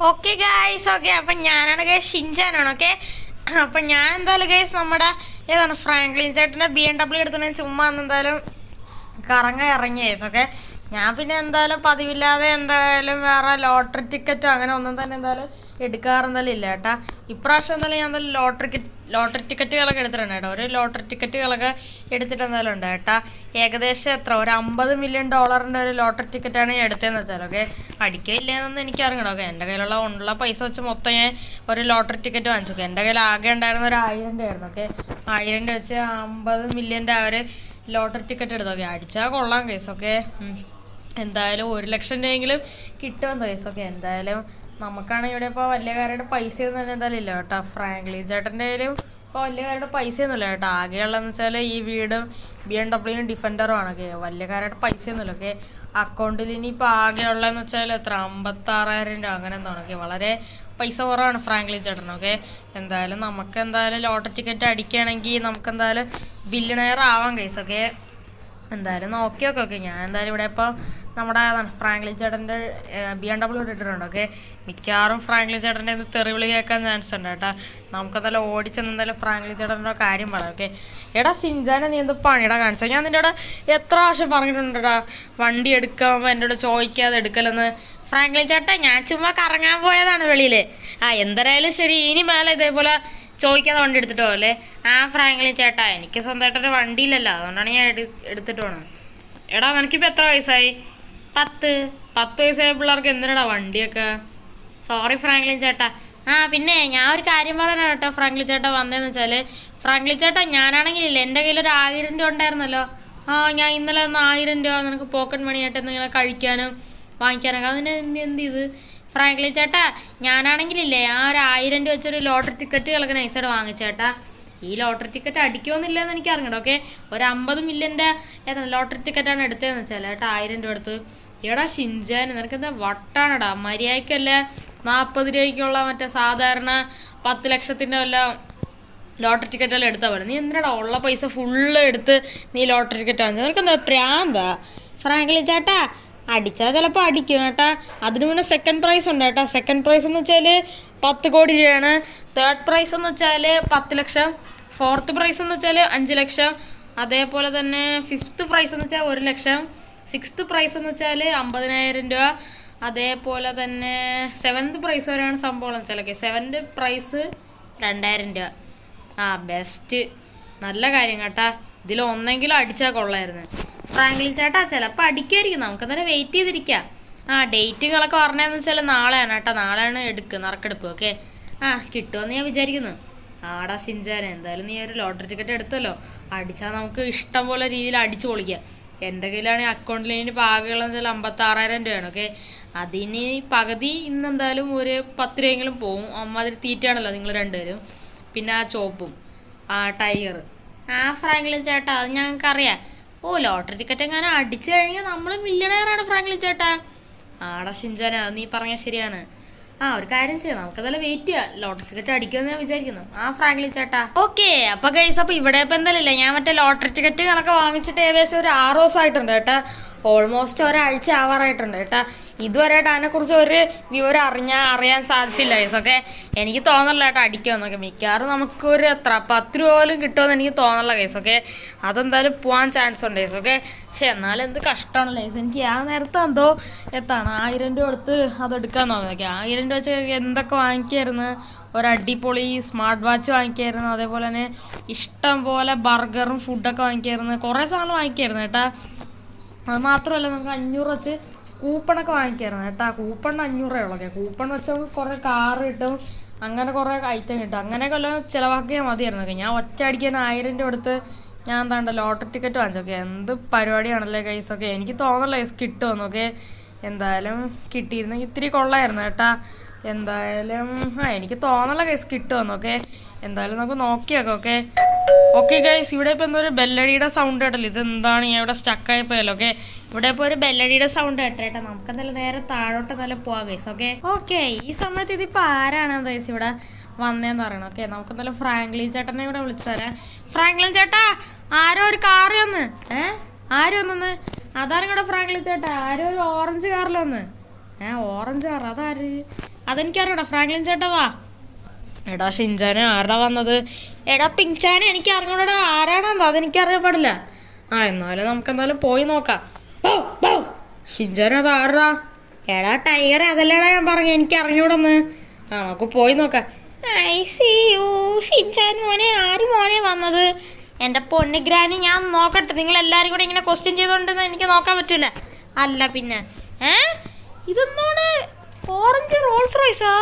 Okay guys, okay. അപ്പം ഞാനാണ് guys, ഷിൻചാനാണ്. Okay, അപ്പം ഞാൻ എന്തായാലും ഗൈസ് നമ്മുടെ ഏതാണ് ഫ്രാങ്ക്ലിൻ ചേട്ടൻ്റെ BMW എടുത്തിട്ട് ചുമ്മാ എന്തായാലും ഇറങ്ങിയ ഗൈസ്. ഓക്കെ, ഞാൻ പിന്നെ എന്തായാലും പതിവില്ലാതെ എന്തായാലും വേറെ ലോട്ടറി ടിക്കറ്റോ അങ്ങനെ ഒന്നും തന്നെ എന്തായാലും എടുക്കാറെന്തായാലും ഇല്ല കേട്ടാ. ഇപ്രാവശ്യം എന്തായാലും ഞാൻ എന്തായാലും ലോട്ടറി ടിക്കറ്റുകളൊക്കെ എടുത്തിട്ടുണ്ട് കേട്ടോ. ഒരു ലോട്ടറി ടിക്കറ്റുകളൊക്കെ എടുത്തിട്ട് എന്തായാലും ഉണ്ട് കേട്ടാ. ഏകദേശം എത്ര ഒരു $50 മില്യൺ ഒരു ലോട്ടറി ടിക്കറ്റാണ് ഞാൻ എടുത്തതെന്ന് വെച്ചാൽ. ഓക്കെ, അടിക്കില്ലെന്നൊന്നും എനിക്ക് അറിയണം. ഓക്കെ, എൻ്റെ കയ്യിലുള്ള പൈസ വെച്ച് മൊത്തം ഞാൻ ഒരു ലോട്ടറി ടിക്കറ്റ് വാങ്ങിച്ചു. ഓക്കെ, എൻ്റെ കയ്യിൽ ആകെ ഉണ്ടായിരുന്ന ഒരു 1000 രൂപയായിരുന്നു. ഓക്കെ, 1000 രൂപ വെച്ച് $50 മില്യൻ്റെ ആ ഒരു ലോട്ടറി ടിക്കറ്റ് എടുത്തു. ഓക്കെ, അടിച്ചാൽ കൊള്ളാം കേസ്. ഓക്കെ, എന്തായാലും 1 ലക്ഷം രൂപയെങ്കിലും കിട്ടുമെന്ന് കേസ്. ഓക്കെ, എന്തായാലും നമുക്കാണെങ്കിൽ ഇവിടെ ഇപ്പോൾ വലിയകാരുടെ പൈസയൊന്നും തന്നെ എന്തായാലും ഇല്ല കേട്ടോ. ഫ്രാങ്ക്ലിൻ ചേട്ടൻ്റെ കയ്യിലും ഇപ്പോൾ വലിയകാരുടെ പൈസയൊന്നുമില്ല കേട്ടോ. ആകെയുള്ളതെന്ന് വെച്ചാൽ ഈ വീടും BMW ഡിഫൻഡറും ആണ്. ഓക്കെ, വലിയകാരുടെ പൈസയൊന്നുമില്ല. ഓക്കെ, അക്കൗണ്ടിൽ ഇനിയിപ്പോൾ ആകെയുള്ളതെന്ന് വെച്ചാൽ എത്ര 56,000 രൂപ അങ്ങനെ എന്താണ്. ഓക്കെ, വളരെ പൈസ കുറവാണ് ഫ്രാങ്ക്ലിൻ ചേട്ടൻ. ഓക്കെ, എന്തായാലും നമുക്ക് എന്തായാലും ലോട്ടറി ടിക്കറ്റ് അടിക്കുകയാണെങ്കിൽ നമുക്ക് എന്തായാലും ബില്യണയർ ആവാം കേസ്. ഓക്കെ, എന്തായാലും നോക്കി നോക്കാം. ഓക്കെ, ഞാൻ എന്തായാലും ഇവിടെ ഇപ്പോൾ നമ്മുടെ ഫ്രാങ്ക്ലിൻ ചേട്ടൻ്റെ BMW ഇട്ടിട്ടുണ്ട്. ഓക്കെ, മിക്കവാറും ഫ്രാങ്ക്ലിൻ ചേട്ടൻ്റെ തെറിവിളി കേൾക്കാൻ ചാൻസ് ഉണ്ട് കേട്ടോ. നമുക്കെന്തായാലും ഓടിച്ചെന്ന് എന്തായാലും ഫ്രാങ്ക്ലിൻ ചേട്ടൻ്റെ കാര്യം പറയാം. ഓക്കെ, എടാ ഷിൻചാനെ നീ എന്ത് പണിയുടെ കാണിച്ചാൽ ഞാൻ നിൻ്റെ ഇവിടെ എത്ര പ്രാവശ്യം പറഞ്ഞിട്ടുണ്ടെടാ വണ്ടി എടുക്കുമ്പോൾ എൻ്റെ കൂടെ ചോദിക്കാതെ എടുക്കലെന്ന്. ഫ്രാങ്ക്ലിൻ ചേട്ടാ, ഞാൻ ചുമ്മാ കറങ്ങാൻ പോയതാണ് വെളിയിൽ. എന്തായാലും ശരി, ഇനി മേലെ ഇതേപോലെ ചോദിക്കാതെ വണ്ടി എടുത്തിട്ടോ അല്ലേ. ഫ്രാങ്ക്ലിൻ ചേട്ടാ, എനിക്ക് സ്വന്തമായിട്ടൊരു വണ്ടിയില്ലല്ലോ, അതുകൊണ്ടാണ് ഞാൻ എടുത്തിട്ട് പോകണം. എടാ, നിനക്കിപ്പോൾ എത്ര വയസ്സായി? 10 വയസ്സായ പിള്ളേർക്ക് എന്തിനാടാ വണ്ടിയൊക്കെ? സോറി ഫ്രാങ്ക്ലിൻ ചേട്ടാ. പിന്നെ ഞാൻ ഒരു കാര്യം പറയാനാണ് കേട്ടോ ഫ്രാങ്ക്ലിൻ ചേട്ടാ വന്നതെന്ന് വെച്ചാൽ, ഫ്രാങ്ക്ലിൻ ചേട്ടാ ഞാനാണെങ്കിലില്ല എൻ്റെ കയ്യിൽ ഒരു 1000 രൂപ ഉണ്ടായിരുന്നല്ലോ. ഞാൻ ഇന്നലെ ഒന്ന് 1000 രൂപ നിനക്ക് പോക്കറ്റ് മണിയായിട്ട് എന്തെങ്കിലും കഴിക്കാനും വാങ്ങിക്കാനൊക്കെ അതിന് എന്ത് ചെയ്ത്? ഫ്രാങ്ക്ലിൻ ചേട്ടാ, ഞാനാണെങ്കിലില്ലേ ഒരു 1000 രൂപ വെച്ചൊരു ലോട്ടറി ടിക്കറ്റുകളൊക്കെ നൈസായിട്ട് വാങ്ങിച്ചേട്ടാ. ഈ ലോട്ടറി ടിക്കറ്റ് അടിക്കുമെന്നില്ല എന്ന് എനിക്ക് അറിയണം. ഓക്കെ, ഒരു 50 മില്യൻ്റെ ലോട്ടറി ടിക്കറ്റാണ് എടുത്തതെന്ന് വെച്ചാൽ ഏട്ടാ 1000 രൂപ എടുത്ത്. എടാ ഷിൻചാൻ, നിനക്കെന്താ വട്ടാണടാ? മര്യാദയ്ക്കല്ലേ 40 രൂപയ്ക്കുള്ള മറ്റേ സാധാരണ 10 ലക്ഷത്തിൻ്റെ വല്ല ലോട്ടറി ടിക്കറ്റെല്ലാം എടുത്താൽ പോലെ നീ എന്തിനാടാ ഉള്ള പൈസ ഫുള്ള് എടുത്ത് നീ ലോട്ടറി ടിക്കറ്റ് വാങ്ങിച്ചത്? നിനക്കെന്താ പ്രാന്താ? ഫ്രാങ്ക്ലിൻ ചേട്ടാ, അടിച്ചാൽ ചിലപ്പോൾ അടിക്കും കേട്ടാ. അതിന് മുന്നേ സെക്കൻഡ് പ്രൈസ് ഉണ്ട് കേട്ടോ. സെക്കൻഡ് പ്രൈസ് എന്ന് വെച്ചാൽ 10 കോടി രൂപയാണ്. തേർഡ് പ്രൈസ് എന്ന് വെച്ചാൽ 10 ലക്ഷം. ഫോർത്ത് പ്രൈസ് എന്ന് വെച്ചാൽ 5 ലക്ഷം. അതേപോലെ തന്നെ ഫിഫ്ത്ത് പ്രൈസ് എന്ന് വെച്ചാൽ 1 ലക്ഷം. സിക്സ്ത് പ്രൈസ് എന്ന് വെച്ചാൽ 50,000 രൂപ. അതേപോലെ തന്നെ സെവൻത് പ്രൈസ് വരെയാണ് സംഭവം എന്ന് വെച്ചാൽ. ഓക്കെ, സെവൻത് പ്രൈസ് 2000 രൂപ. ബെസ്റ്റ്, നല്ല കാര്യം കേട്ടാ. ഇതിലൊന്നെങ്കിലും അടിച്ചാൽ കൊള്ളായിരുന്നു. ഫ്രാങ്ക്ലിൻ ചേട്ടാ, ചിലപ്പോൾ അടിക്കുമായിരിക്കും, നമുക്ക് എന്തായാലും വെയിറ്റ് ചെയ്തിരിക്കാം. ഡേറ്റുകളൊക്കെ പറഞ്ഞതെന്ന് വെച്ചാൽ നാളെയാണ് കേട്ടോ. നാളെയാണ് നറുക്കെടുപ്പ്. ഓക്കെ, കിട്ടുമെന്ന് ഞാൻ വിചാരിക്കുന്നു. ആടാ ഷിൻചാനെ, എന്തായാലും നീ ഒരു ലോട്ടറി ടിക്കറ്റ് എടുത്തല്ലോ, അടിച്ചാൽ നമുക്ക് ഇഷ്ടം പോലെ രീതിയിൽ അടിച്ചു പൊളിക്കാം. എൻ്റെ കയ്യിലാണെങ്കിൽ അക്കൗണ്ടിൽ ഇനി പാകമുള്ളതെന്ന് വെച്ചാൽ 56,000 രൂപയാണ്. ഓക്കെ, അതിന് പകുതി ഇന്നെന്തായാലും ഒരു 10 രൂപയെങ്കിലും പോവും. അമ്മാതിരി തീറ്റയാണല്ലോ നിങ്ങൾ രണ്ടുപേരും. പിന്നെ ചോപ്പും ടൈഗർ. ഫ്രാങ്ക്ലിൻ ചേട്ടാ, അത് ഞങ്ങൾക്കറിയാം. ലോട്ടറി ടിക്കറ്റ് എങ്ങനെ അടിച്ചു കഴിഞ്ഞാൽ നമ്മൾ മില്യണയറാണ് ഫ്രാങ്ക്ലിൻ ചേട്ടാ. ആടാ ഷിൻചാന, നീ പറഞ്ഞാൽ ശരിയാണ്. ഒരു കാര്യം ചെയ്യാം, നമുക്കതെല്ലാം വെയിറ്റ് ചെയ്യാം. ലോട്ടറി ടിക്കറ്റ് അടിക്കുമെന്ന് ഞാൻ വിചാരിക്കുന്നു. ഫ്രാങ്ക്ലിൻ ചേട്ടാ. ഓക്കെ, അപ്പോൾ ഗൈസ്, അപ്പോൾ ഇവിടെ ഇപ്പം എന്തായാലും ഞാൻ മറ്റേ ലോട്ടറി ടിക്കറ്റുകളൊക്കെ വാങ്ങിച്ചിട്ട് ഏകദേശം ഒരു 6 ദിവസമായിട്ടുണ്ട് കേട്ടോ. ഓൾമോസ്റ്റ് ഒരാഴ്ച ആവാറായിട്ടുണ്ട് കേട്ടോ. ഇതുവരെയായിട്ട് അതിനെക്കുറിച്ച് ഒരു വിവരം അറിയാൻ സാധിച്ചില്ല ഗൈസ്. ഓക്കെ, എനിക്ക് തോന്നല്ല കേട്ടോ അടിക്കുമെന്നൊക്കെ. മിക്കവാറും നമുക്കൊരു 10 രൂപ പോലും കിട്ടുമെന്ന് എനിക്ക് തോന്നല്ല ഗൈസ്. ഓക്കെ, അതെന്തായാലും പോകാൻ ചാൻസ് ഉണ്ട് ഗൈസ്. ഓക്കെ, പക്ഷെ എന്നാലും എന്ത് കഷ്ടമാണല്ലോ ഗൈസ്. എനിക്ക് നേരത്തെ എന്തോ 1000 രൂപ കൊടുത്ത് അതെടുക്കാൻ തോന്നുന്നു. 1000 രൂപ വെച്ച് എന്തൊക്കെ വാങ്ങിക്കായിരുന്നു. ഒരടിപൊളി സ്മാർട്ട് വാച്ച് വാങ്ങിക്കായിരുന്നു. അതേപോലെ തന്നെ ഇഷ്ടം പോലെ ബർഗറും ഫുഡൊക്കെ വാങ്ങിക്കായിരുന്നു. കുറേ സാധനം വാങ്ങിക്കായിരുന്നു കേട്ടോ. അത് മാത്രമല്ല, നമുക്ക് 500 വെച്ച് കൂപ്പണൊക്കെ വാങ്ങിക്കായിരുന്നു കേട്ടോ. കൂപ്പൺ 500 ഉള്ളൂ. കൂപ്പൺ വെച്ച് നമുക്ക് കുറേ കാറ് കിട്ടും, അങ്ങനെ കുറേ ഐറ്റം കിട്ടും. അങ്ങനെയൊക്കെ എല്ലാം ചിലവാക്കിയാൽ മതിയായിരുന്നു. ഞാൻ ഒറ്റ അടിക്കാൻ 1000 രൂപ എടുത്ത് ഞാൻ എന്താണ്ട് ലോട്ടറി ടിക്കറ്റ് വാങ്ങിച്ചോക്കെ. എന്ത് പരിപാടിയാണല്ലേ ഗൈസൊക്കെ. എനിക്ക് തോന്നല്ല ഗൈസ് കിട്ടുമെന്നൊക്കെ. എന്തായാലും കിട്ടിയിരുന്നെങ്കിൽ ഇത്തിരി കൊള്ളായിരുന്നു കേട്ടാ. എന്തായാലും എനിക്ക് തോന്നല്ല ഗൈസ് കിട്ടുമെന്നൊക്കെ. എന്തായാലും നമുക്ക് നോക്കിയേക്കാം. ഓക്കെ ഗൈസ്, ഇവിടെ ഇപ്പോൾ എന്തോ ഒരു ബെല്ലടിയുടെ സൗണ്ട് കേട്ടല്ലോ. ഇതെന്താണ് ഞാൻ ഇവിടെ സ്റ്റക്കായിപ്പോയല്ലോ. ഓക്കെ, ഇവിടെ ഇപ്പോൾ ഒരു ബെല്ലടിയുടെ സൗണ്ട് കേട്ടേട്ടാ. നമുക്ക് എന്തായാലും നേരെ താഴോട്ട് നല്ല പോവാം ഗൈസ്. ഓക്കെ, ഈ സമയത്ത് ഇതിപ്പോൾ ആരാണ് ഗൈസ് ഇവിടെ വന്നതെന്ന് പറയണം. ഓക്കെ, നമുക്ക് എന്തായാലും ഫ്രാങ്ക്ലിൻ ചേട്ടനെ ഇവിടെ വിളിച്ചു തരാം. ഫ്രാങ്ക്ലിൻ ചേട്ടാ, ആരോ ഒരു കാറി വന്ന്. ആരും ഒന്നെന്ന് അതാണ് ഇവിടെ ഫ്രാങ്ക്ലിൻ ചേട്ടാ. ആരോ ഒരു ഓറഞ്ച് കാറിൽ വന്ന്. ഓറഞ്ച് കാർ, അതാര്? അതെനിക്കറിയടാ. ഫ്രാങ്ക്ലിൻ ചേട്ടാ വാ. എടാ ഷിൻചാനെ ആരാ വന്നത്? എടാ പിങ്ചാനെ എനിക്ക് അറിഞ്ഞൂടാ ആരാണെന്നോ, അതെനിക്കറിയാൻ പാടില്ല. എന്നാലും നമുക്ക് എന്തായാലും പോയി നോക്കാം. ഷിൻചാനെ അത് ആരാ? എടാ ടൈഗറെ, അതല്ലേടാ ഞാൻ പറഞ്ഞു എനിക്ക് അറിഞ്ഞൂടെന്ന്. നമുക്ക് പോയി നോക്കാം. ഷിൻചാൻ മോനെ, ആര് മോനെ വന്നത്? എൻ്റെ പൊന്നി ഗ്രാനി, ഞാൻ നോക്കട്ടെ. നിങ്ങൾ എല്ലാവരും കൂടെ ഇങ്ങനെ ക്വസ്റ്റ്യൻ ചെയ്തോണ്ടെന്ന് എനിക്ക് നോക്കാൻ പറ്റൂല. അല്ല പിന്നെ ഇതെന്താണ്? ഓറഞ്ച് റോൾസ് റോയ്സാ?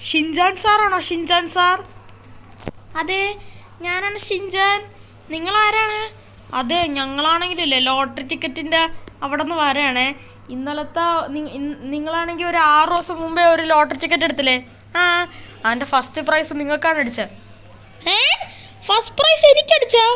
ഷിൻചാൻ സാറാണോ? Shinchan sir? അതെ, ഞാനാണ് ഷിൻചാൻ. നിങ്ങളാരാണ്? അതെ, ഞങ്ങളാണെങ്കിലല്ലേ ലോട്ടറി ടിക്കറ്റിൻ്റെ അവിടെ നിന്ന് വരാണേ. ഇന്നലത്തെ നിങ്ങളാണെങ്കിൽ ഒരു 6 ദിവസം മുമ്പേ ഒരു ലോട്ടറി ടിക്കറ്റ് എടുത്തില്ലേ? അതിൻ്റെ ഫസ്റ്റ് പ്രൈസ് നിങ്ങൾക്കാണ് അടിച്ചത്. ഫസ്റ്റ് പ്രൈസ് എനിക്കടിച്ചാ?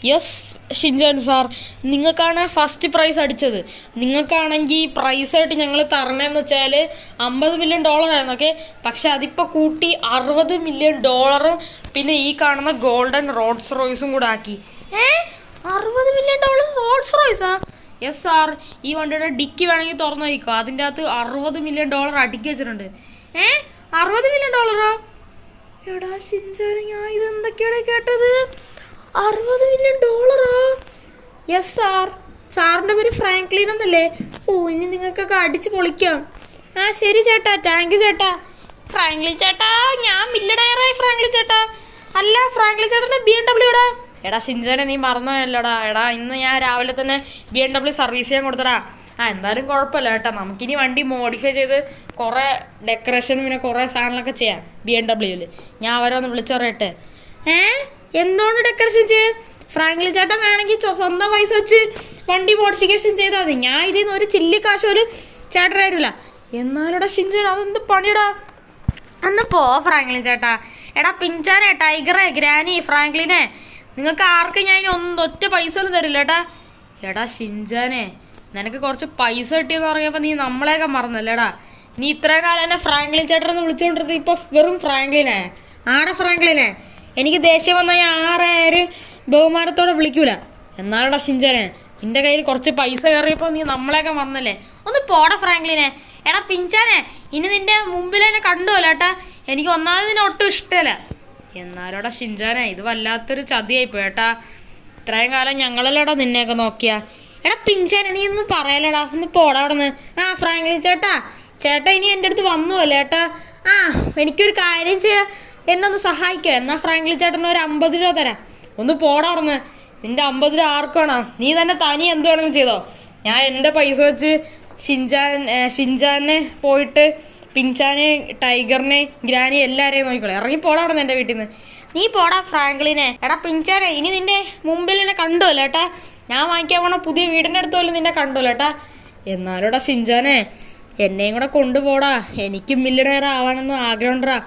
യെസ് ഷിൻചാൻ സാർ, നിങ്ങൾക്കാണ് ഫസ്റ്റ് പ്രൈസ് അടിച്ചത്. നിങ്ങൾക്കാണെങ്കിൽ പ്രൈസായിട്ട് ഞങ്ങൾ തരണേന്ന് വെച്ചാൽ $50 മില്യൺ ആയിരുന്നു. ഓക്കെ, പക്ഷെ അതിപ്പോൾ കൂട്ടി $60 മില്യൺ പിന്നെ ഈ കാണുന്ന ഗോൾഡൻ റോൾസ് റോയ്സും കൂടെ ആക്കി. $60 മില്യൺ റോൾസ് റോയ്സാ? യെസ് സാർ, ഈ വണ്ടിയുടെ ഡിക്കി വേണമെങ്കിൽ തുറന്നു വയ്ക്കോ. അതിൻ്റെ അകത്ത് $60 മില്യൺ അടുക്കി വെച്ചിട്ടുണ്ട്. $60 മില്യൺ? എടാ ഷിൻചാൻ, ഞാൻ ഇതെന്തൊക്കെയാണ് കേട്ടത്? $60 മില്യൺ? Yes sir. സാറിൻ്റെ പേര് ഫ്രാങ്ക്ലിൻ എന്നല്ലേ? ഇനി നിങ്ങൾക്കൊക്കെ അടിച്ച് പൊളിക്കാം. ശരി ചേട്ടാ, താങ്ക് യു ചേട്ടാ. ഫ്രാങ്ക്ലിൻ ചേട്ടാ, ഞാൻ മില്യണയറായി. ഫ്രാങ്ക്ലിൻ ചേട്ടാ. അല്ല, ഫ്രാങ്ക്ലിൻ ചേട്ടൻ്റെ BMW ഇടാ. എടാ ഷിൻചാനെ, നീ മറന്നല്ലോടാ. എടാ ഇന്ന് ഞാൻ രാവിലെ തന്നെ BMW സർവീസ് ചെയ്യാൻ കൊടുത്തടാ. എന്തായാലും കുഴപ്പമില്ല കേട്ടോ. നമുക്കിനി വണ്ടി മോഡിഫൈ ചെയ്ത് കുറേ ഡെക്കറേഷനും പിന്നെ കുറേ സാധനങ്ങളൊക്കെ ചെയ്യാം BMW-ൽ. ഞാൻ അവരെ ഒന്ന് വിളിച്ചു പറയട്ടെ. എന്തുകൊണ്ട് ഡെക്കറേഷൻ ചെയ്യും? ഫ്രാങ്ക്ലിൻ ചേട്ടൻ വേണമെങ്കിൽ സ്വന്തം പൈസ വെച്ച് വണ്ടി മോഡിഫിക്കേഷൻ ചെയ്താൽ മതി. ഞാൻ ഇതിൽ നിന്ന് ഒരു ചില്ലി കാശ് പോലും ചേട്ടനായിരുന്നില്ല. എന്നാലും ഷിൻചാൻ, അതെന്ത് പണിയടാ? അന്ന് പോ ഫ്രാങ്ക്ലിൻ ചേട്ടാ. എടാ പിഞ്ചാനെ, ടൈഗറെ, ഗ്രാനി, ഫ്രാങ്ക്ലിനെ, നിങ്ങൾക്ക് ആർക്കും ഞാൻ ഒറ്റ പൈസ ഒന്നും തരില്ല കേട്ടാ. എടാ ഷിൻചാനെ, നിനക്ക് കുറച്ച് പൈസ കിട്ടിയെന്ന് പറഞ്ഞപ്പോൾ നീ നമ്മളെയൊക്കെ മറന്നല്ലേടാ. നീ ഇത്രയും കാലം എന്നെ ഫ്രാങ്ക്ലിൻ ചേട്ടനെന്ന് വിളിച്ചുകൊണ്ടിരുന്നത് ഇപ്പോൾ വെറും ഫ്രാങ്ക്ലിനെ. ഫ്രാങ്ക്ലിനെ, എനിക്ക് ദേഷ്യം വന്നാൽ ഞാൻ ആരായാലും ബഹുമാനത്തോടെ വിളിക്കൂല. എന്നാലടാ ഷിൻചാനെ, നിന്റെ കയ്യിൽ കുറച്ച് പൈസ കയറിയപ്പോൾ നീ നമ്മളെയൊക്കെ മറന്നല്ലേ. ഒന്ന് പോടാ ഫ്രാങ്ക്ലിനെ. എടാ പിഞ്ചാനെ, ഇനി നിന്റെ മുമ്പിൽ എന്നെ കണ്ടുവല്ലോ ഏട്ടാ. എനിക്ക് ഒന്നാമത് നിന്നെ ഒട്ടും ഇഷ്ടമല്ല. എന്നാലോടാ ഷിൻചാനെ, ഇത് വല്ലാത്തൊരു ചതിയായിപ്പോയി ഏട്ടാ. ഇത്രയും കാലം ഞങ്ങളല്ലേടാ നിന്നെയൊക്കെ നോക്കിയാ. എടാ പിഞ്ചാനെ, നീ ഒന്നും പറയലടാ. ഒന്ന് പോടാ അവിടെ നിന്ന്. ഫ്രാങ്ക്ലിൻ ചേട്ടാ, ചേട്ടാ ഇനി എൻ്റെ അടുത്ത് വന്നുവല്ലേ ഏട്ടാ. എനിക്കൊരു കാര്യം ചെയ്യാം, എന്നെ ഒന്ന് സഹായിക്കുക. എന്നാൽ ഫ്രാങ്ക്ലിൻ ചേട്ടന് ഒരു 50 രൂപ തരാം. ഒന്ന് പോടാ അവിടെ നിന്ന്. നിന്റെ 50 രൂപ ആർക്ക് വേണം? നീ തന്നെ തനി എന്ത് വേണമെങ്കിലും ചെയ്തോ. ഞാൻ എൻ്റെ പൈസ വെച്ച് ഷിൻചാനെ പോയിട്ട് പിഞ്ചാനെ, ടൈഗറിനെ, ഗ്രാനി എല്ലാവരെയും നോക്കിക്കോളെ. ഇറങ്ങി പോടാ അവിടെ നിന്ന് എൻ്റെ വീട്ടിൽ നിന്ന്. നീ പോടാ ഫ്രാങ്ക്ലിനെ. എടാ പിഞ്ചാനെ, ഇനി നിന്റെ മുമ്പിൽ എന്നെ കണ്ടുവല്ലോ ഏട്ടാ. ഞാൻ വാങ്ങിക്കാൻ പോണ പുതിയ വീടിൻ്റെ അടുത്ത് പോലും നിന്നെ കണ്ടുവല്ലോ ഏട്ടാ. എന്നാലോടാ ഷിൻചാനെ, എന്നെയും കൂടെ കൊണ്ടുപോടാ. എനിക്കും മില്യണയർ ആവാനൊന്നും ആഗ്രഹമുണ്ടാ.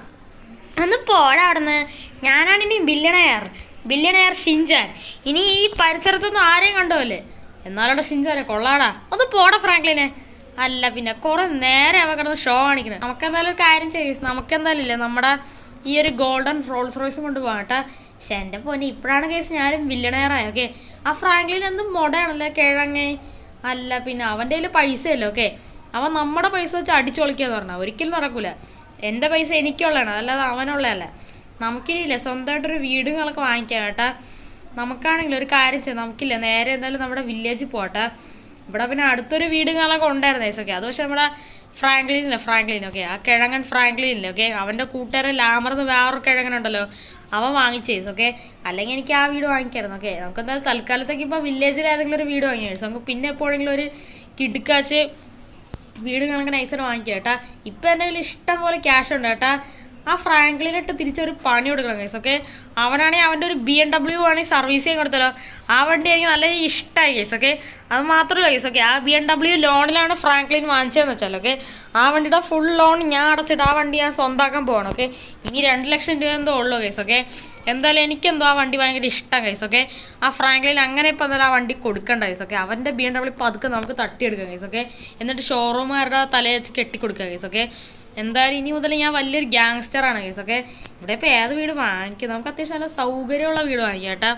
ഒന്ന് പോടാ അവിടെ നിന്ന്. ഞാനാണ് ഇനി ബില്യണയർ ഷിൻചാൻ. ഇനി ഈ പരിസരത്തൊന്നും ആരെയും കണ്ടുവല്ലേ. എന്നാലോടാ ഷിൻചാനെ, കൊള്ളാടാ. ഒന്ന് പോടാ ഫ്രാങ്ക്ലിനെ. അല്ല പിന്നെ കുറെ നേരെ അവ കിടന്ന് ഷോ കാണിക്കണേ. നമുക്കെന്തായാലും ഒരു കാര്യം ചെയ്യും. നമുക്കെന്തായാലും ഇല്ലേ നമ്മുടെ ഈ ഒരു ഗോൾഡൻ റോൾസ് റോയ്സും കൊണ്ട് പോകാം കേട്ടാ. പക്ഷെ എൻ്റെ പൊന്നെ, ഇപ്പോഴാണ് കേസ് ഞാനും വില്ലണയറായി. ഓക്കെ, ആ ഫ്രാങ്ക്ലിൻ എന്തും മൊടയാണല്ലേ കിഴങ്ങേ. അല്ല പിന്നെ അവൻ്റെ കയ്യിൽ പൈസയല്ലോ. ഓക്കെ, അവൻ നമ്മുടെ പൈസ വെച്ച് അടിച്ചൊളിക്കാന്ന് പറഞ്ഞാൽ ഒരിക്കലും നടക്കൂല. എൻ്റെ പൈസ എനിക്കുള്ളതാണ്, അല്ലാതെ അവനുള്ളതല്ല. നമുക്കിനില്ലേ സ്വന്തമായിട്ടൊരു വീടുകളൊക്കെ വാങ്ങിക്കാം കേട്ടാ. നമുക്കാണെങ്കിൽ ഒരു കാര്യം ചെയ്യാം. നമുക്കില്ല നേരെ എന്തായാലും നമ്മുടെ വില്ലേജിൽ പോട്ടെ. ഇവിടെ പിന്നെ അടുത്തൊരു വീടുകളൊക്കെ ഉണ്ടായിരുന്നു ഓക്കെ. അത് പക്ഷെ നമ്മുടെ ഫ്രാങ്ക്ലിൻ ഓക്കെ, ആ കിഴങ്ങൻ ഫ്രാങ്ക്ലിനില്ലേ ഓക്കെ, അവൻ്റെ കൂട്ടുകാരൻ ലാമർന്ന് വേറൊരു കിഴങ്ങനുണ്ടല്ലോ, അവൻ വാങ്ങിച്ചേസ് ഓക്കെ. അല്ലെങ്കിൽ എനിക്ക് ആ വീട് വാങ്ങിക്കായിരുന്നു. ഓക്കെ, നമുക്ക് എന്തായാലും തൽക്കാലത്തേക്ക് ഇപ്പോൾ വില്ലേജിൽ ഏതെങ്കിലും ഒരു വീട് വാങ്ങിയാൽ നമുക്ക് പിന്നെ എപ്പോഴെങ്കിലും ഒരു കിടുക്കാച്ച് വീട് കണക്ക് നൈസായിട്ട് വാങ്ങിക്കാം കേട്ടാ. ഇപ്പം എൻ്റെ കയ്യിൽ ഇഷ്ടം പോലെ ക്യാഷ് ഉണ്ട് കേട്ടാ. ആ ഫ്രാങ്ക്ലിനിട്ട് തിരിച്ചൊരു പണി കൊടുക്കണം ഗൈസ് ഓക്കെ. അവനാണെങ്കിൽ അവൻ്റെ ഒരു BMW ആണെങ്കിൽ സർവീസ് ചെയ്യാൻ കൊടുത്തല്ലോ. ആ വണ്ടി എനിക്ക് നല്ല ഇഷ്ടമായി ഗൈസ് ഓക്കെ. അത് മാത്രമല്ല ഗൈസ് ഓക്കെ, ആ BMW ലോണിലാണ് ഫ്രാങ്ക്ലിൻ വാങ്ങിച്ചതെന്ന് വെച്ചാൽ ഓക്കെ. ആ വണ്ടിയുടെ ഫുൾ ലോൺ ഞാൻ അടച്ചിട്ട് ആ വണ്ടി ഞാൻ സ്വന്തമാക്കാൻ പോകണം ഓക്കെ. ഇനി 2 ലക്ഷം രൂപ എന്തോ ഉള്ളൂ ഗൈസ് ഓക്കെ. എന്തായാലും എനിക്കെന്തോ ആ വണ്ടി ഭയങ്കര ഇഷ്ടം ഗൈസ് ഓക്കെ. ആ ഫ്രാങ്ക്ലിൻ അങ്ങനെ ഇപ്പോൾ എന്തായാലും ആ വണ്ടി കൊടുക്കണ്ട ഗൈസ് ഓക്കെ. അവൻ്റെ BMW പതുക്കെ നമുക്ക് തട്ടിയെടുക്കാം ഗൈസ് ഓക്കെ. എന്നിട്ട് ഷോറൂമുകാരുടെ തലയെ വെച്ച് കെട്ടിക്കൊടുക്കുക ഗൈസ് ഓക്കെ. എന്തായാലും ഇനി മുതൽ ഞാൻ വലിയൊരു ഗ്യാങ്സ്റ്ററാണ് ഗൈസ് ഓക്കെ. ഇവിടെ ഇപ്പോൾ ഏത് വീട് വാങ്ങിക്കും? നമുക്ക് അത്യാവശ്യം നല്ല സൗകര്യമുള്ള വീട് വാങ്ങിക്കാം കേട്ടാ.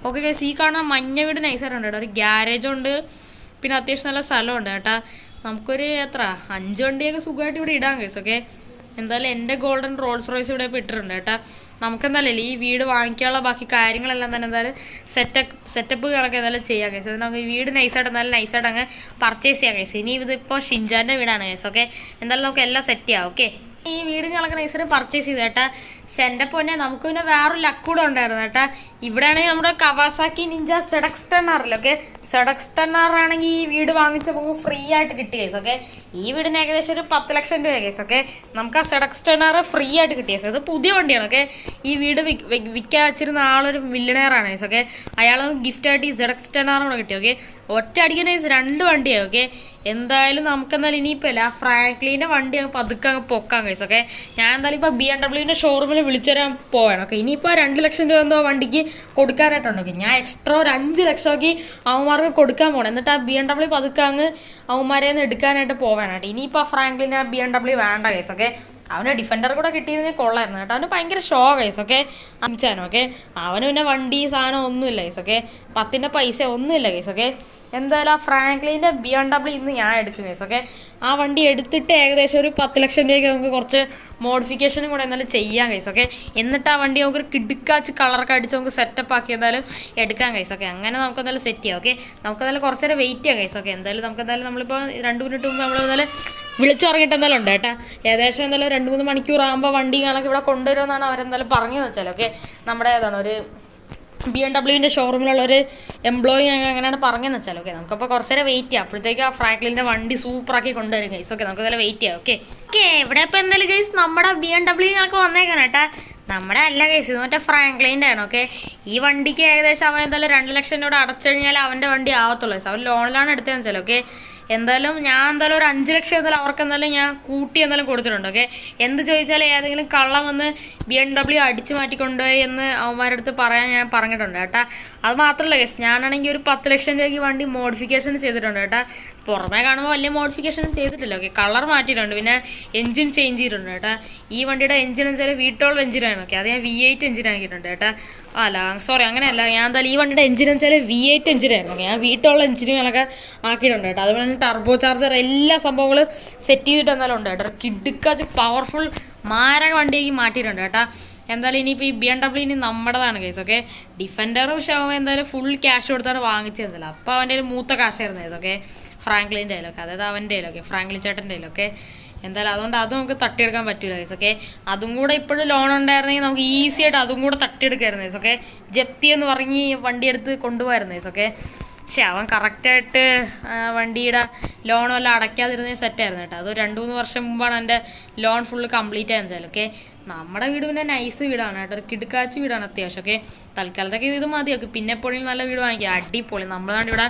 ഓക്കെ ഗൈസ്, ഈ കാണുന്ന മഞ്ഞ വീട് നൈസായിട്ടുണ്ട് കേട്ടോ. ഒരു ഗ്യാരേജുണ്ട്, പിന്നെ അത്യാവശ്യം നല്ല സ്ഥലമുണ്ട് കേട്ടാ. നമുക്കൊരു എത്ര 5 വണ്ടിയൊക്കെ സുഖമായിട്ട് ഇവിടെ ഇടാം ഗൈസ്. ഓക്കെ, എന്തായാലും എൻ്റെ ഗോൾഡൻ റോൾസ് റോയ്സ് ഇവിടെ ഇപ്പോൾ ഇട്ടിട്ടുണ്ട് കേട്ടോ. നമുക്കെന്തായാലും ഈ വീട് വാങ്ങിക്കാനുള്ള ബാക്കി കാര്യങ്ങളെല്ലാം തന്നെ എന്തായാലും സെറ്റപ്പ് കണക്ക് എന്തായാലും ചെയ്യാം ഗൈസ്. നമുക്ക് ഈ വീട് നൈസായിട്ട് എന്തായാലും നൈസായിട്ട് അങ്ങ് പർച്ചേസ് ചെയ്യാം ഗൈസ്. ഇനി ഇതിപ്പോൾ ഷിൻജാൻ്റെ വീടാണ് ഗൈസ്. ഓക്കെ, എന്തായാലും നമുക്ക് എല്ലാം സെറ്റ് ചെയ്യാം. ഓക്കെ, ഈ വീട് ഞങ്ങൾക്ക് നൈസായിട്ട് പർച്ചേസ് ചെയ്ത് കേട്ടാ. പക്ഷെ എൻ്റെ പൊന്നെ നമുക്ക് പിന്നെ വേറൊരു ലക്ക് കൂടെ ഉണ്ടായിരുന്നു കേട്ടാ. ഇവിടെയാണെങ്കിൽ നമ്മുടെ കവാസാക്കി നിഞ്ച ZX 10 അറിയില്ല. ഓക്കെ, ZX 10 ആണെങ്കിൽ ഈ വീട് വാങ്ങിച്ചപ്പോൾ ഫ്രീ ആയിട്ട് കിട്ടി ഗൈസ്. ഓക്കെ, ഈ വീടിന് ഏകദേശം ഒരു 10 ലക്ഷം രൂപ ഗൈസ്. ഓക്കെ, നമുക്ക് ആ ZX 10 ഫ്രീ ആയിട്ട് കിട്ടിയ ഗൈസ്. ഇത് പുതിയ വണ്ടിയാണ്. ഓക്കെ, ഈ വീട് വിൽക്കാൻ വെച്ചിരുന്ന ആളൊരു മില്യണയറാണ് ഗൈസ്. ഓക്കെ, അയാൾ ഗിഫ്റ്റായിട്ട് ഈ ZX 10 കൂടെ കിട്ടി. ഓക്കെ, ഒറ്റ അടിക്കുന്ന ഗൈസ് 2 വണ്ടിയാണ്. ഓക്കെ, എന്തായാലും നമുക്കെന്തായാലും ഇനിയിപ്പോൾ ഇല്ല ഫ്രാങ്ക്ലിൻ്റെ വണ്ടി അങ്ങ് പതുക്കെ അങ്ങ് പൊക്കാം ഗൈസ്. ഓക്കെ, ഞാൻ എന്തായാലും ഇപ്പോൾ BMW ഷോറൂമിൽ വിളിച്ചുതരാൻ പോവാണ്. ഓക്കെ, ഇനിയിപ്പോൾ 2 ലക്ഷം രൂപ എന്തോ വണ്ടിക്ക് കൊടുക്കാനായിട്ടുണ്ട്. ഓക്കെ, ഞാൻ എക്സ്ട്രാ ഒരു 5 ലക്ഷമൊക്കെ അവന്മാർക്ക് കൊടുക്കാൻ പോകണം. എന്നിട്ട് ആ BMW പതുക്കെ അങ്ങ് അവന്മാരെ നിന്ന് എടുക്കാനായിട്ട് പോവാനായിട്ട്. ഇനിയിപ്പോൾ ഫ്രാങ്ക്ലിന് ആ BMW വേണ്ട ഗൈസ്. ഓക്കെ, അവന് ഡിഫൻഡർ കൂടെ കിട്ടിയിരുന്നെങ്കിൽ കൊള്ളായിരുന്നു കേട്ടോ. അവന് ഭയങ്കര ഷോ ഗൈസ്. ഓക്കെ, അഞ്ചാനോ. ഓക്കെ, അവന് പിന്നെ വണ്ടി സാധനം ഒന്നുമില്ല ഗൈസ്. ഓക്കെ, 10ൻ്റെ പൈസ ഒന്നുമില്ല ഗൈസ്. ഓക്കെ, എന്തായാലും ആ ഫ്രാങ്ക്ലിൻ്റെ BMW ഇന്ന് ഞാൻ എടുക്കും ഗൈസ്. ഓക്കെ, ആ വണ്ടി എടുത്തിട്ട് ഏകദേശം ഒരു 10 ലക്ഷം രൂപയ്ക്ക് നമുക്ക് കുറച്ച് മോഡിഫിക്കേഷനും കൂടെ എന്തായാലും ചെയ്യാം ഗൈസ്. ഓക്കെ, എന്നിട്ട് ആ വണ്ടി നമുക്ക് കിടുക്കാച്ച് കളറൊക്കെ അടിച്ച് നമുക്ക് സെറ്റപ്പ് ആക്കി എന്തായാലും എടുക്കാം ഗൈസ്. ഓക്കെ, അങ്ങനെ നമുക്ക് എന്തായാലും സെറ്റ് ചെയ്യാം. ഓക്കെ, നമുക്ക് എന്തായാലും കുറച്ച് നേരം വെയിറ്റ് ചെയ്യാം ഗൈസ്. ഓക്കെ, എന്തായാലും നമുക്ക് എന്തായാലും നമ്മളിപ്പോൾ 2 മിനിറ്റ് മുമ്പ് നമ്മൾ എന്തായാലും വിളിച്ചുറങ്ങിയിട്ട് എന്തായാലും ഉണ്ട് കേട്ടോ. ഏകദേശം എന്തായാലും 2-3 മണിക്കൂറാകുമ്പോൾ വണ്ടി കാണാൻ ഇവിടെ കൊണ്ടുവരുമെന്നാണ് അവരെന്തായാലും പറഞ്ഞതെന്ന് വെച്ചാൽ. ഓക്കെ, നമ്മുടെ ഏതാണ് ഒരു BMW ഷോറൂമിലുള്ള ഒരു എംപ്ലോയി അങ്ങനെയാണ് പറഞ്ഞതെന്ന് വെച്ചാൽ. ഓക്കെ, നമുക്കപ്പോൾ കുറച്ച് നേരം വെയിറ്റ് ചെയ്യാം. അപ്പോഴത്തേക്ക് ആ ഫ്രാങ്ക്ലിൻ്റെ വണ്ടി സൂപ്പറാക്കി കൊണ്ടുവരും ഗൈസ്. ഓക്കെ, നമുക്ക് എന്തായാലും വെയിറ്റ് ചെയ്യാം. ഓക്കെ, ഇവിടെ ഇപ്പോൾ എന്തായാലും ഗൈസ് നമ്മുടെ BMW ഞങ്ങൾക്ക് വന്നേക്കണം കേട്ടോ. നമ്മുടെ അല്ല ഗൈസ്, ഇത് മറ്റേ ഫ്രാങ്ക്ലിൻ്റെ ആണ്. ഓക്കെ, ഈ വണ്ടിക്ക് ഏകദേശം അവൻ എന്തായാലും 2 ലക്ഷം രൂപ അടച്ചു കഴിഞ്ഞാൽ അവൻ്റെ വണ്ടി ആവത്തുള്ളൂ ഗൈസ്. അവൻ ലോണിലാണ് എടുത്തതെന്ന് വെച്ചാൽ. ഓക്കെ, എന്തായാലും ഞാൻ എന്തായാലും ഒരു 5 ലക്ഷം എന്തായാലും അവർക്ക് എന്തായാലും ഞാൻ കൂട്ടി എന്തായാലും കൊടുത്തിട്ടുണ്ട്. ഓക്കെ, എന്ത് ചോദിച്ചാൽ ഏതെങ്കിലും കള്ളം വന്ന് BMW അടിച്ചു മാറ്റി കൊണ്ടുപോയി എന്ന് അവന്മാരുടെ അടുത്ത് പറയാൻ ഞാൻ പറഞ്ഞിട്ടുണ്ട് കേട്ടാ. അത് മാത്രമല്ല ഗൈസ്, ഞാനാണെങ്കിൽ ഒരു 10 ലക്ഷം രൂപയ്ക്ക് വണ്ടി മോഡിഫിക്കേഷൻ ചെയ്തിട്ടുണ്ട് കേട്ടാ. പുറമേ കാണുമ്പോൾ വലിയ മോഡിഫിക്കേഷൻ ചെയ്തിട്ടില്ല. ഓക്കെ, കളർ മാറ്റിയിട്ടുണ്ട്, പിന്നെ എഞ്ചിൻ ചേഞ്ച് ചെയ്തിട്ടുണ്ട് കേട്ടാ. ഈ വണ്ടിയുടെ എഞ്ചിൻ വെച്ചാൽ V12 എഞ്ചിനാണ്. ഓക്കെ, അത് ഞാൻ V8 എഞ്ചിൻ ആക്കിയിട്ടുണ്ട് കേട്ടാ. അല്ല സോറി, അങ്ങനെയല്ല, ഞാൻ എന്തായാലും ഈ വണ്ടിയുടെ എഞ്ചിൻ വെച്ചാൽ V8 എഞ്ചിനായിരുന്നു. ഞാൻ V12 എഞ്ചിനുകളൊക്കെ ആക്കിയിട്ടുണ്ട് കേട്ടോ. അതുപോലെ തന്നെ ടർബോ ചാർജർ എല്ലാ സംഭവങ്ങളും സെറ്റ് ചെയ്തിട്ട് എന്തായാലും ഉണ്ട് കേട്ടോ. കിടുക്കാച്ച് പവർഫുൾ മാരക വണ്ടിയാക്കി മാറ്റിയിട്ടുണ്ട് കേട്ടോ. എന്തായാലും ഇനിയിപ്പോൾ ഈ BMW ഇനി നമ്മുടേതാണ് ഗൈസ്. ഓക്കെ, ഡിഫൻഡർ പക്ഷേ അവൻ എന്തായാലും ഫുൾ ക്യാഷ് കൊടുത്താണ് വാങ്ങിച്ചതല്ല. അപ്പോൾ അവൻ്റെ ഒരു മൂത്ത കാശായിരുന്നു ഇതൊക്കെ ഫ്രാങ്ക്ലിൻ്റെ കയ്യിലൊക്കെ, അതായത് അവൻ്റെ കയ്യിലൊക്കെ ഫ്രാങ്ക്ലിൻ ചേട്ടൻ്റെ കയ്യിലൊക്കെ. എന്തായാലും അതുകൊണ്ട് അതും നമുക്ക് തട്ടിയെടുക്കാൻ പറ്റില്ല ഗൈസ്. ഓക്കെ, അതും കൂടെ ഇപ്പോഴും ലോൺ ഉണ്ടായിരുന്നെങ്കിൽ നമുക്ക് ഈസി ആയിട്ട് അതും കൂടെ തട്ടിയെടുക്കായിരുന്നു ഗൈസ്. ഓക്കെ, ജപ്തി എന്ന് പറഞ്ഞ് വണ്ടി എടുത്ത് കൊണ്ടുപോകായിരുന്നു ഗൈസ്. ഓക്കെ, പക്ഷേ അവൻ കറക്റ്റായിട്ട് വണ്ടിയുടെ ലോണും എല്ലാം അടയ്ക്കാതിരുന്നത് സെറ്റായിരുന്നു കേട്ടോ. അത് 2-3 വർഷം മുമ്പാണ് എൻ്റെ ലോൺ ഫുള്ള് കംപ്ലീറ്റ് ആയെന്ന് വെച്ചാൽ. ഓക്കെ, നമ്മുടെ വീട് പിന്നെ നൈസ് വീടാണ് കേട്ടോ, ഒരു കിടുക്കാച്ചി വീടാണ് അത്യാവശ്യം. ഓക്കെ, തൽക്കാലത്തൊക്കെ ഇത് മതി. ഓക്കെ, പിന്നെ എപ്പോഴും നല്ല വീട് വാങ്ങിക്കുക, അടിപൊളി. നമ്മളാണ് ഇവിടെ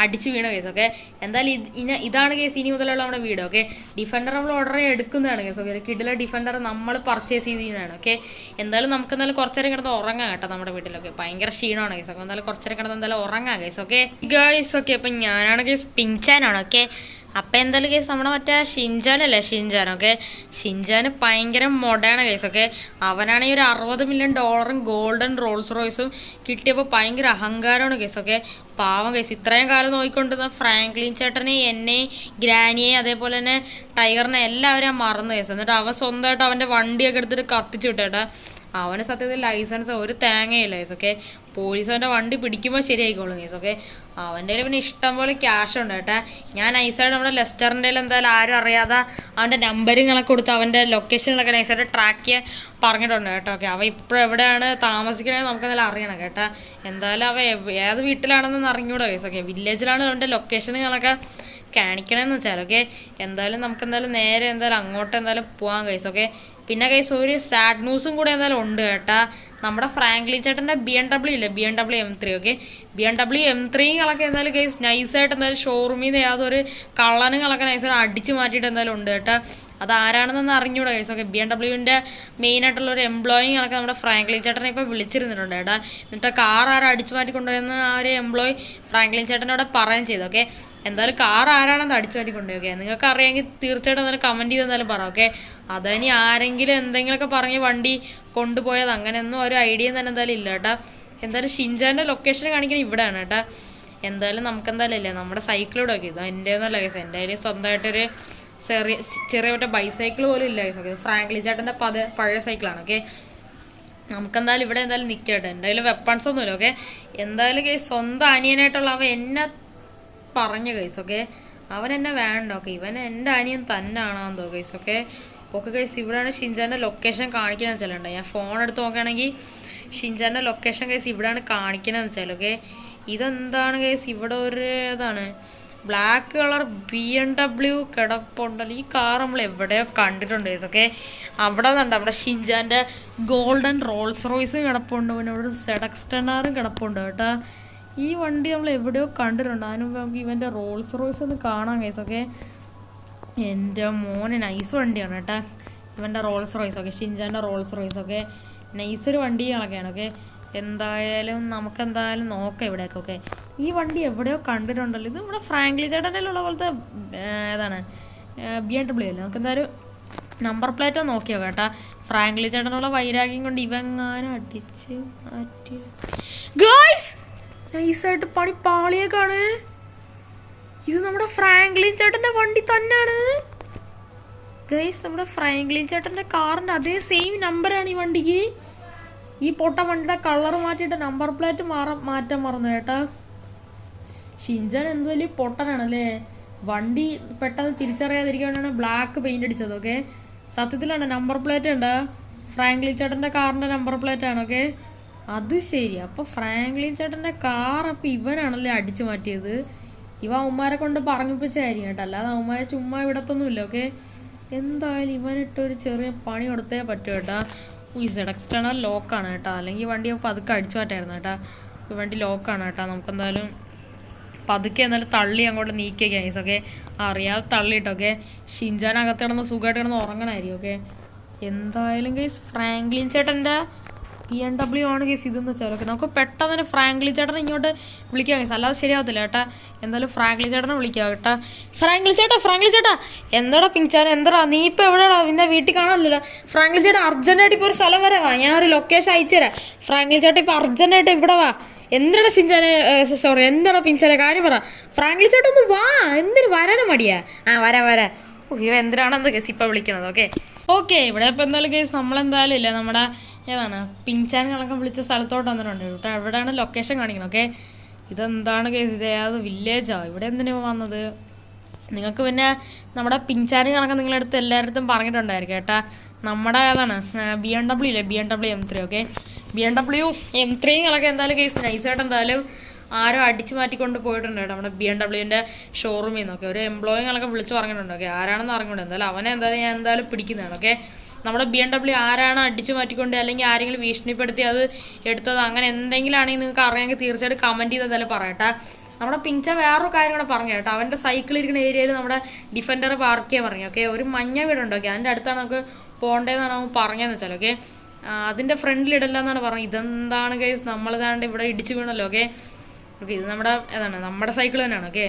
അടിച്ച് വീണ കേസ്. ഓക്കെ, എന്തായാലും ഇതാണ് കേസ് ഇനി മുതലുള്ള നമ്മുടെ വീട്. ഓക്കെ, ഡിഫൻഡർ നമ്മൾ ഓർഡർ എടുക്കുന്നതാണ് കേസ്. ഓക്കെ, കിടില ഡിഫൻഡർ നമ്മൾ പർച്ചേസ് ചെയ്തതാണ്. ഓക്കെ, എന്തായാലും നമുക്ക് എന്തായാലും കുറച്ചേരം കിടന്ന് ഉറങ്ങാം കേട്ടോ നമ്മുടെ വീട്ടിലൊക്കെ. ഭയങ്കര ക്ഷീണമാണ് കേസ്. അപ്പോൾ എന്തായാലും കുറച്ചേരം കിടന്ന് എന്തായാലും ഉറങ്ങാം കേസ്. ഓക്കെ ഗൈസ്, ഓക്കെ, അപ്പം ഞാനാണ് കേസ് പിഞ്ചാനാണ്. ഓക്കെ, അപ്പം എന്തായാലും കേസ് നമ്മുടെ മറ്റേ ഷിൻജാനല്ലേ ഷിൻജാൻ. ഓക്കെ, ഷിൻജാന് ഭയങ്കര മൊടയാണ് കേസ്. ഓക്കെ, അവനാണെങ്കിൽ ഒരു $60 മില്യൺ ഗോൾഡൻ റോൾസ് റോയ്സും കിട്ടിയപ്പോൾ ഭയങ്കര അഹങ്കാരമാണ് കേസ്. ഓക്കെ, പാവം കേസ്. ഇത്രയും കാലം നോക്കിക്കൊണ്ടിരുന്ന ഫ്രാങ്ക്ലിൻ ചേട്ടനെ, എന്നെ, ഗ്രാനിയെ, അതേപോലെ തന്നെ ടൈഗറിനെ എല്ലാവരും മറന്നു കേസ്. എന്നിട്ട് അവൻ സ്വന്തമായിട്ട് അവൻ്റെ വണ്ടിയൊക്കെ എടുത്തിട്ട് കത്തിച്ചു വിട്ടേട്ടാ. അവന് സത്യത്തിൽ ലൈസൻസ് ഒരു തേങ്ങയില്ല കേസ്. ഓക്കെ, പോലീസ് അവൻ്റെ വണ്ടി പിടിക്കുമ്പോൾ ശരിയായിക്കോളും കേസ്. ഓക്കെ, അവൻ്റെ കയ്യിൽ പിന്നെ ഇഷ്ടം പോലെ ക്യാഷ് ഉണ്ട് കേട്ടോ. ഞാൻ നൈസായിട്ട് നമ്മുടെ ലെസ്റ്ററിൻ്റെ എന്തായാലും ആരും അറിയാതെ അവൻ്റെ നമ്പറുകളൊക്കെ കൊടുത്ത് അവൻ്റെ ലൊക്കേഷനുകളൊക്കെ നൈസായിട്ട് ട്രാക്ക് ചെയ്യാൻ പറഞ്ഞിട്ടുണ്ട് കേട്ടോ. ഓക്കെ, അവൻ ഇപ്പോൾ എവിടെയാണ് താമസിക്കണമെന്ന് നമുക്ക് എന്തായാലും അറിയണം കേട്ടോ. എന്തായാലും അവൻ ഏത് വീട്ടിലാണെന്ന് അറിഞ്ഞൂടാ കേസ്. ഓക്കെ, വില്ലേജിലാണ് അവൻ്റെ ലൊക്കേഷനുകളൊക്കെ കാണിക്കണമെന്ന് വെച്ചാൽ. ഓക്കെ, എന്തായാലും നമുക്ക് എന്തായാലും നേരെ എന്തായാലും അങ്ങോട്ട് എന്തായാലും പോകാൻ കേസ്. ഓക്കെ, പിന്നെ കേസ് ഒരു സാഡ് ന്യൂസും കൂടെ എന്തായാലും ഉണ്ട് കേട്ടാ. നമ്മുടെ ഫ്രാങ്ക്ലിൻ ചേട്ടൻ്റെ BMW ഇല്ലേ, BMW M3. ഓക്കെ, BMW M3കളൊക്കെ എന്തായാലും കേസ് നൈസായിട്ട് എന്തായാലും ഷോറൂമിൽ നിന്ന് യാതൊരു കള്ളനുകളൊക്കെ നൈസായിട്ട് അടിച്ച് മാറ്റിയിട്ട് എന്തായാലും ഉണ്ട് കേട്ടോ. അത് ആരാണെന്നൊന്ന് അറിഞ്ഞൂടാ കേസ്. ഓക്കെ, BMWൻ്റെ മെയിനായിട്ടുള്ള ഒരു എംപ്ലോയികളൊക്കെ നമ്മുടെ ഫ്രാങ്ക്ലിൻ ചേട്ടനെ ഇപ്പോൾ വിളിച്ചിരുന്നിട്ടുണ്ട് കേട്ടോ. എന്നിട്ട് കാർ ആരും അടിച്ചു മാറ്റി കൊണ്ടുവരുന്ന ആ ഒരു എംപ്ലോയി ഫ്രാങ്ക്ലിൻ ചേട്ടനോട് പറയുകയും ചെയ്തു. ഓക്കെ, എന്തായാലും കാർ ആരാണെന്ന് അടിച്ചു മാറ്റി കൊണ്ടുപോയി. ഓക്കെ, നിങ്ങൾക്ക് അറിയാമെങ്കിൽ തീർച്ചയായിട്ടും എന്തായാലും കമൻറ്റ് ചെയ്ത് എന്തായാലും പറ. ഓക്കെ, അതിനി ആരെങ്കിലും എന്തെങ്കിലുമൊക്കെ പറഞ്ഞ് വണ്ടി കൊണ്ടുപോയത് അങ്ങനെയൊന്നും ഒരു ഐഡിയ തന്നെ എന്തായാലും ഇല്ല കേട്ടോ. എന്തായാലും ഷിൻജാൻ്റെ ലൊക്കേഷൻ കാണിക്കുന്നത് ഇവിടെയാണ് കേട്ടോ. എന്തായാലും നമുക്ക് എന്തായാലും ഇല്ലേ നമ്മുടെ സൈക്കിളൂടെ ഒക്കെ ഇത് എൻ്റെ ഒന്നല്ല കേസ്, എൻ്റെ കയ്യിൽ സ്വന്തമായിട്ടൊരു ചെറിയ മറ്റേ ബൈസൈക്കിൾ പോലും ഇല്ല കേസ്. ഓക്കെ, ഫ്രാങ്ക്ലിൻ ചേട്ടൻ്റെ പഴയ സൈക്കിളാണ്. ഓക്കെ, നമുക്കെന്തായാലും ഇവിടെ എന്തായാലും നിൽക്കട്ടെ. എന്തായാലും വെപ്പൺസ് ഒന്നുമില്ല. ഓക്കെ, എന്തായാലും കേസ് സ്വന്തം അനിയനായിട്ടുള്ള അവൻ എന്നെ പറഞ്ഞു കേസ്. ഓക്കെ, അവൻ എന്നെ വേണ്ട. ഓക്കെ, ഇവൻ എൻ്റെ അനിയൻ തന്നെയാണെന്ന് തോന്നുന്നു കേസ്. ഓക്കെ ഓക്കെ കേസ്, ഇവിടെയാണ് ഷിൻചാൻ്റെ ലൊക്കേഷൻ കാണിക്കുന്നത് വെച്ചാലുണ്ട്. ഞാൻ ഫോൺ എടുത്ത് നോക്കുകയാണെങ്കിൽ ഷിൻചാൻ്റെ ലൊക്കേഷൻ കേസ് ഇവിടെയാണ് കാണിക്കുന്നത് വെച്ചാൽ. ഓക്കെ, ഇതെന്താണ് കേസ്, ഇവിടെ ഒരു ഇതാണ് ബ്ലാക്ക് കളർ BMW കിടപ്പുണ്ടല്ലോ. ഈ കാർ നമ്മൾ എവിടെയോ കണ്ടിട്ടുണ്ട് കേസ്. ഓക്കെ, അവിടെ നിന്നുണ്ട് അവിടെ ഷിൻചാൻ്റെ ഗോൾഡൻ റോൾസ് റോയ്സും കിടപ്പുണ്ട്, പിന്നെ അവിടെ സെഡക്സ്റ്റണറും കിടപ്പുണ്ട് കേട്ടോ. ഈ വണ്ടി നമ്മൾ എവിടെയോ കണ്ടിട്ടുണ്ട്. അതിന് മുമ്പ് നമുക്ക് ഇവൻ്റെ റോൾസ് റോയ്സ് ഒന്ന് കാണാം കേസ്. ഓക്കെ, എൻ്റെ മോന് നൈസ് വണ്ടിയാണ് കേട്ടോ ഇവൻ്റെ റോൾസ് റോയ്സ്. ഓക്കെ, ഷിൻചാൻ്റെ റോൾസ് റോയ്സ്. ഓക്കെ, നൈസൊരു വണ്ടികളൊക്കെയാണ്. ഓക്കെ, എന്തായാലും നമുക്കെന്തായാലും നോക്കാം ഇവിടെയൊക്കെ. ഓക്കെ, ഈ വണ്ടി എവിടെയോ കണ്ടിട്ടുണ്ടല്ലോ. ഇത് നമ്മുടെ ഫ്രാങ്ക്ലിൻ ചേട്ടൻ്റെ ഉള്ള പോലത്തെ ഏതാണ് BMW അല്ലേ. നമുക്കെന്തായാലും നമ്പർ പ്ലേറ്റ് നോക്കിയോ കേട്ടാ. ഫ്രാങ്ക്ലിൻ ചേട്ടനുള്ള വൈരാഗ്യം കൊണ്ട് ഇവങ്ങാനും അടിച്ച് മാറ്റി ഗായ്സ് നൈസായിട്ട് പണി പാളിയേക്കാണ്. ഇത് നമ്മുടെ ഫ്രാങ്ക്ലിൻ ചേട്ടൻ്റെ വണ്ടി തന്നെയാണ് ഗൈസ്. നമ്മുടെ ഫ്രാങ്ക്ലിൻ ചേട്ടൻ്റെ കാറിൻ്റെ അതേ സെയിം നമ്പറാണ് ഈ വണ്ടിക്ക്. ഈ പൊട്ട വണ്ടിയുടെ കളർ മാറ്റിയിട്ട് നമ്പർ പ്ലേറ്റ് മാറ്റാൻ മറന്നു കേട്ടാ. ഷിൻചാൻ എന്ത് വലിയ പൊട്ടനാണല്ലേ. വണ്ടി പെട്ടെന്ന് തിരിച്ചറിയാതിരിക്കാനാണ് ബ്ലാക്ക് പെയിൻ്റ് അടിച്ചത്. ഓക്കെ, സത്യത്തിലാണ് നമ്പർ പ്ലേറ്റ് ഉണ്ട്. ഫ്രാങ്ക്ലിൻ ചേട്ടൻ്റെ കാറിൻ്റെ നമ്പർ പ്ലേറ്റ് ആണ്. ഓക്കെ, അത് ശരി. അപ്പോൾ ഫ്രാങ്ക്ലിൻ ചേട്ടൻ്റെ കാർ അപ്പോൾ ഇവനാണല്ലേ അടിച്ചു മാറ്റിയത്. ഇവ അവന്മാരെ കൊണ്ട് പറഞ്ഞിപ്പിച്ചായിരിക്കും കേട്ടോ, അല്ലാതെ അവന്മാരെ ചുമ്മാ ഇവിടത്തൊന്നുമില്ല. ഓക്കെ, എന്തായാലും ഇവനിട്ടൊരു ചെറിയ പണി കൊടുത്തേ പറ്റും കേട്ടോ. ഈ എക്സ്റ്റേണൽ ലോക്കാണ് കേട്ടോ, അല്ലെങ്കിൽ വണ്ടി പതുക്കെ അടിച്ചു മാറ്റായിരുന്നു കേട്ടോ. ഈ വണ്ടി ലോക്കാണ് കേട്ടോ. നമുക്കെന്തായാലും പതുക്കെ എന്നാലും തള്ളി അങ്ങോട്ട് നീക്കിയ ഗൈസ്. ഓക്കെ, അറിയാതെ തള്ളിയിട്ടൊക്കെ ഷിൻചാൻ അകത്ത് കിടന്ന് സുഖമായിട്ട് കിടന്ന് ഉറങ്ങണമായിരിക്കും. ഓക്കെ, എന്തായാലും ഗൈസ് ഫ്രാങ്ക്ലിൻ ചേട്ടൻ്റെ BMW ആണ് കേസ് ഇതെന്ന് വെച്ചാൽ. ഓക്കെ, നമുക്ക് പെട്ടെന്ന് തന്നെ ഫ്രാങ്ക്ലിൻ ചേട്ടനെ ഇങ്ങോട്ട് വിളിക്കാം കേസ്, അല്ലാതെ ശരിയാവത്തില്ല കേട്ടാ. എന്തായാലും ഫ്രാങ്ക്ലിൻ ചേട്ടനെ വിളിക്കാം കേട്ടാ. ഫ്രാങ്ക്ലിൻ ചേട്ടാ എന്താടാ പിങ്ചാൻ, എന്താടാ നീ ഇപ്പോൾ എവിടെയാടാ? പിന്നെ വീട്ടിൽ കാണാമല്ലോ. ഫ്രാങ്ക്ലിൻ ചേട്ടാ അർജൻറ്റായിട്ട് ഇപ്പോൾ ഒരു സ്ഥലം വരെ വാ, ഞാൻ ഒരു ലൊക്കേഷൻ അയച്ചുതരാം. ഫ്രാങ്ക്ലിൻ ചേട്ടാ ഇപ്പോൾ അർജൻറ്റായിട്ട് ഇവിടെ വാ. എന്താടാ ഷിൻചാനെ, സോറി എന്താടാ പിങ്ചാനെ, കാര്യം പറ. ഫ്രാങ്ക്ലിൻ ചേട്ടാ ഒന്ന് വാ, എന്തിനു വരാനും മടിയാ? വരാ. ഇവ എന്തിനാണെന്ന് കേസ് ഇപ്പം വിളിക്കണത്. ഓക്കെ ഇവിടെ ഇപ്പോൾ എന്തായാലും കേസ് നമ്മളെന്തായാലും ഇല്ല നമ്മുടെ ഏതാണ് പിങ്ചാൻ കണക്കം വിളിച്ച സ്ഥലത്തോട്ട് വന്നിട്ടുണ്ട് കേട്ടോ. എവിടെയാണ് ലൊക്കേഷൻ കാണിക്കുന്നത്. ഓക്കെ, ഇതെന്താണ് കേസ്, ഇത് ഏത് വില്ലേജോ? ഇവിടെ എന്തിനാണ് വന്നത്? നിങ്ങൾക്ക് പിന്നെ നമ്മുടെ പിങ്ചാൻ കണക്കം നിങ്ങളടുത്ത് എല്ലായിടത്തും പറഞ്ഞിട്ടുണ്ടായിരിക്കും കേട്ടാ. നമ്മുടെ ഏതാണ് BMW ഇല്ലേ, BMW M3. Okay, BMW M3 കണക്കെ എന്തായാലും കേസ് നൈസായിട്ട് എന്തായാലും ആരോ അടിച്ചു മാറ്റിക്കൊണ്ട് പോയിട്ടുണ്ട് കേട്ടോ നമ്മുടെ BMW ഷോറൂമിൽ നിന്നൊക്കെ. ഒരു എംപ്ലോയി കണക്കെ വിളിച്ച് പറഞ്ഞിട്ടുണ്ട്. ഓക്കെ, ആരാണെന്ന് അറിഞ്ഞൂടെ. എന്തായാലും അവനെ എന്തായാലും ഞാൻ എന്തായാലും പിടിക്കുന്നതാണ്. ഓക്കെ, നമ്മുടെ BMW ആരാണ് അടിച്ചു മാറ്റിക്കൊണ്ട് അല്ലെങ്കിൽ ആരെങ്കിലും ഭീഷണിപ്പെടുത്തി അത് എടുത്തത് അങ്ങനെ എന്തെങ്കിലും ആണെങ്കിൽ നിങ്ങൾക്ക് അറിയാമെങ്കിൽ തീർച്ചയായിട്ടും കമൻറ്റ് ചെയ്ത് എന്തായാലും പറയട്ടെ. നമ്മുടെ പിങ്ചാൻ വേറൊരു കാര്യം കൂടെ പറഞ്ഞു കേട്ടോ. അവൻ്റെ സൈക്കിൾ ഇരിക്കുന്ന ഏരിയയിൽ നമ്മുടെ ഡിഫൻഡർ പാർക്ക് ചെയ്യാൻ പറഞ്ഞു. ഓക്കെ, ഒരു മഞ്ഞ വീടുണ്ട്. ഓക്കെ, അതിൻ്റെ അടുത്താണ് നമുക്ക് പോകേണ്ടതെന്നാണ് അവൻ പറഞ്ഞതെന്ന് വെച്ചാൽ. ഓക്കെ, അതിൻ്റെ ഫ്രണ്ടിലിടല്ല എന്നാണ് പറഞ്ഞത്. ഇതെന്താണ് കേസ്, നമ്മളിതാണ്ട് ഇവിടെ ഇടിച്ചു വീണല്ലോ. ഓക്കെ, ഇത് നമ്മുടെ ഏതാണ് നമ്മുടെ സൈക്കിൾ തന്നെയാണ്. ഓക്കെ,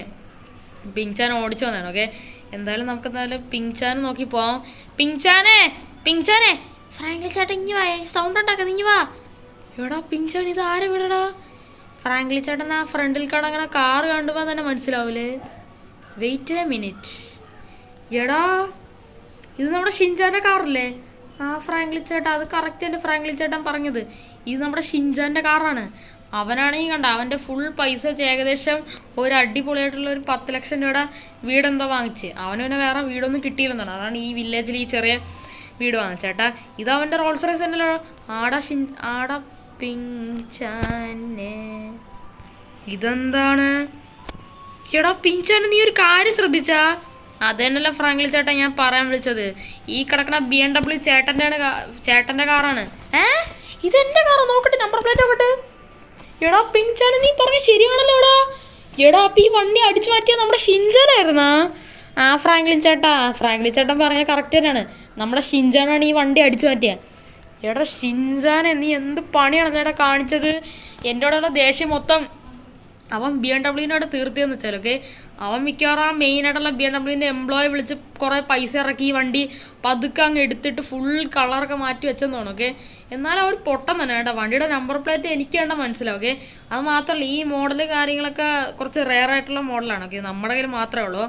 പിങ്ചാൻ ഓടിച്ചു വന്നതാണ്. ഓക്കെ, എന്തായാലും നമുക്ക് എന്തായാലും പിങ്ചാൻ നോക്കി പോവാം. പിങ്ചാനെ ഫ്രാങ്ക്ലിൻ ചേട്ടൻ ഇഞ്ഞി വാ, സൗണ്ട് ഉണ്ടാക്കാം, ഇഞ്ഞി വാ. എടാ പിങ്ചാൻ, ഇത് ആരെ വീടടാ? ഫ്രാങ്ക്ലിൻ ചേട്ടൻ ആ ഫ്രണ്ടിൽ കാണാൻ കാറ് കണ്ടുപോകാൻ തന്നെ മനസ്സിലാവൂലേ. Wait A minute. എടാ ഇത് നമ്മുടെ ഷിൻചാൻ്റെ കാറല്ലേ? ഫ്രാങ്ക്ലിൻ ചേട്ടാ, അത് കറക്റ്റ് എൻ്റെ ഫ്രാങ്ക്ലിൻ ചേട്ടൻ പറഞ്ഞത്. ഇത് നമ്മുടെ ഷിൻചാൻ്റെ കാറാണ്. അവനാണെങ്കിൽ കണ്ട അവൻ്റെ ഫുൾ പൈസ ഏകദേശം ഒരു അടിപൊളിയായിട്ടുള്ള ഒരു 10 ലക്ഷം രൂപയുടെ വീടെന്തോ വാങ്ങിച്ച്. അവന് പിന്നെ വേറെ വീടൊന്നും കിട്ടിയില്ലെന്നാണ്. അതാണ് ഈ വില്ലേജിൽ ഈ ചെറിയ വീട് വാങ്ങിച്ചേട്ടാ. ഇത് അവൻ്റെ റോൾസ് റോയ്സ് തന്നെയല്ലോ. ആടാ പിങ്ചാനെ, ഇതെന്താണ്? എടാ പിങ്ചാനെ, നീ ഒരു കാര്യം ശ്രദ്ധിച്ചാ? അത് തന്നെയല്ല ഫ്രാങ്ക്ലിൻ ചേട്ടാ ഞാൻ പറയാൻ വിളിച്ചത്. ഈ കിടക്കണ BMW ചേട്ടൻ്റെ കാറാണ്. ഇതെൻ്റെ കാറാ? നോക്കട്ടെ, നമ്പർ പ്ലേറ്റ് നോക്കട്ടെ. എടാ പിങ്ചാനെ, നീ പറഞ്ഞ ശരിയാണല്ലോ. എടാ അപ്പം ഈ വണ്ടി അടിച്ചു മാറ്റിയാൽ നമ്മുടെ ഷിൻചാനായിരുന്നാ? ഫ്രാങ്ക്ലിൻ ചേട്ടൻ പറഞ്ഞാൽ കറക്റ്റ് തന്നെയാണ്. നമ്മുടെ ഷിൻചാനാണ് ഈ വണ്ടി അടിച്ചു മാറ്റിയ. എടാ ഷിൻചാനെ, നീ എന്ത് പണിയാണ് ചേട്ടാ കാണിച്ചത്? എൻ്റെ കൂടെയുള്ള ദേഷ്യം മൊത്തം അവൻ BMW തീർത്തിയെന്ന് വെച്ചാൽ. ഓക്കെ, അവൻ മിക്കവാറും ആ മെയിനായിട്ടുള്ള BMW എംപ്ലോയി വിളിച്ച് കുറേ പൈസ ഇറക്കി ഈ വണ്ടി പതുക്കെ അങ്ങ് എടുത്തിട്ട് ഫുൾ കളറൊക്കെ മാറ്റി വെച്ചെന്ന് തോന്നുന്നു. ഓക്കെ, എന്നാലും അവർ പൊട്ടം തന്നെ കേട്ടോ. വണ്ടിയുടെ നമ്പർ പ്ലേറ്റ് എനിക്ക് വേണ്ട മനസ്സിലാവും. ഓക്കെ, അത് മാത്രമല്ല ഈ മോഡൽ കാര്യങ്ങളൊക്കെ കുറച്ച് റെയർ ആയിട്ടുള്ള മോഡലാണ്. ഓക്കെ, നമ്മുടെ കയ്യിൽ മാത്രമേ ഉള്ളൂ.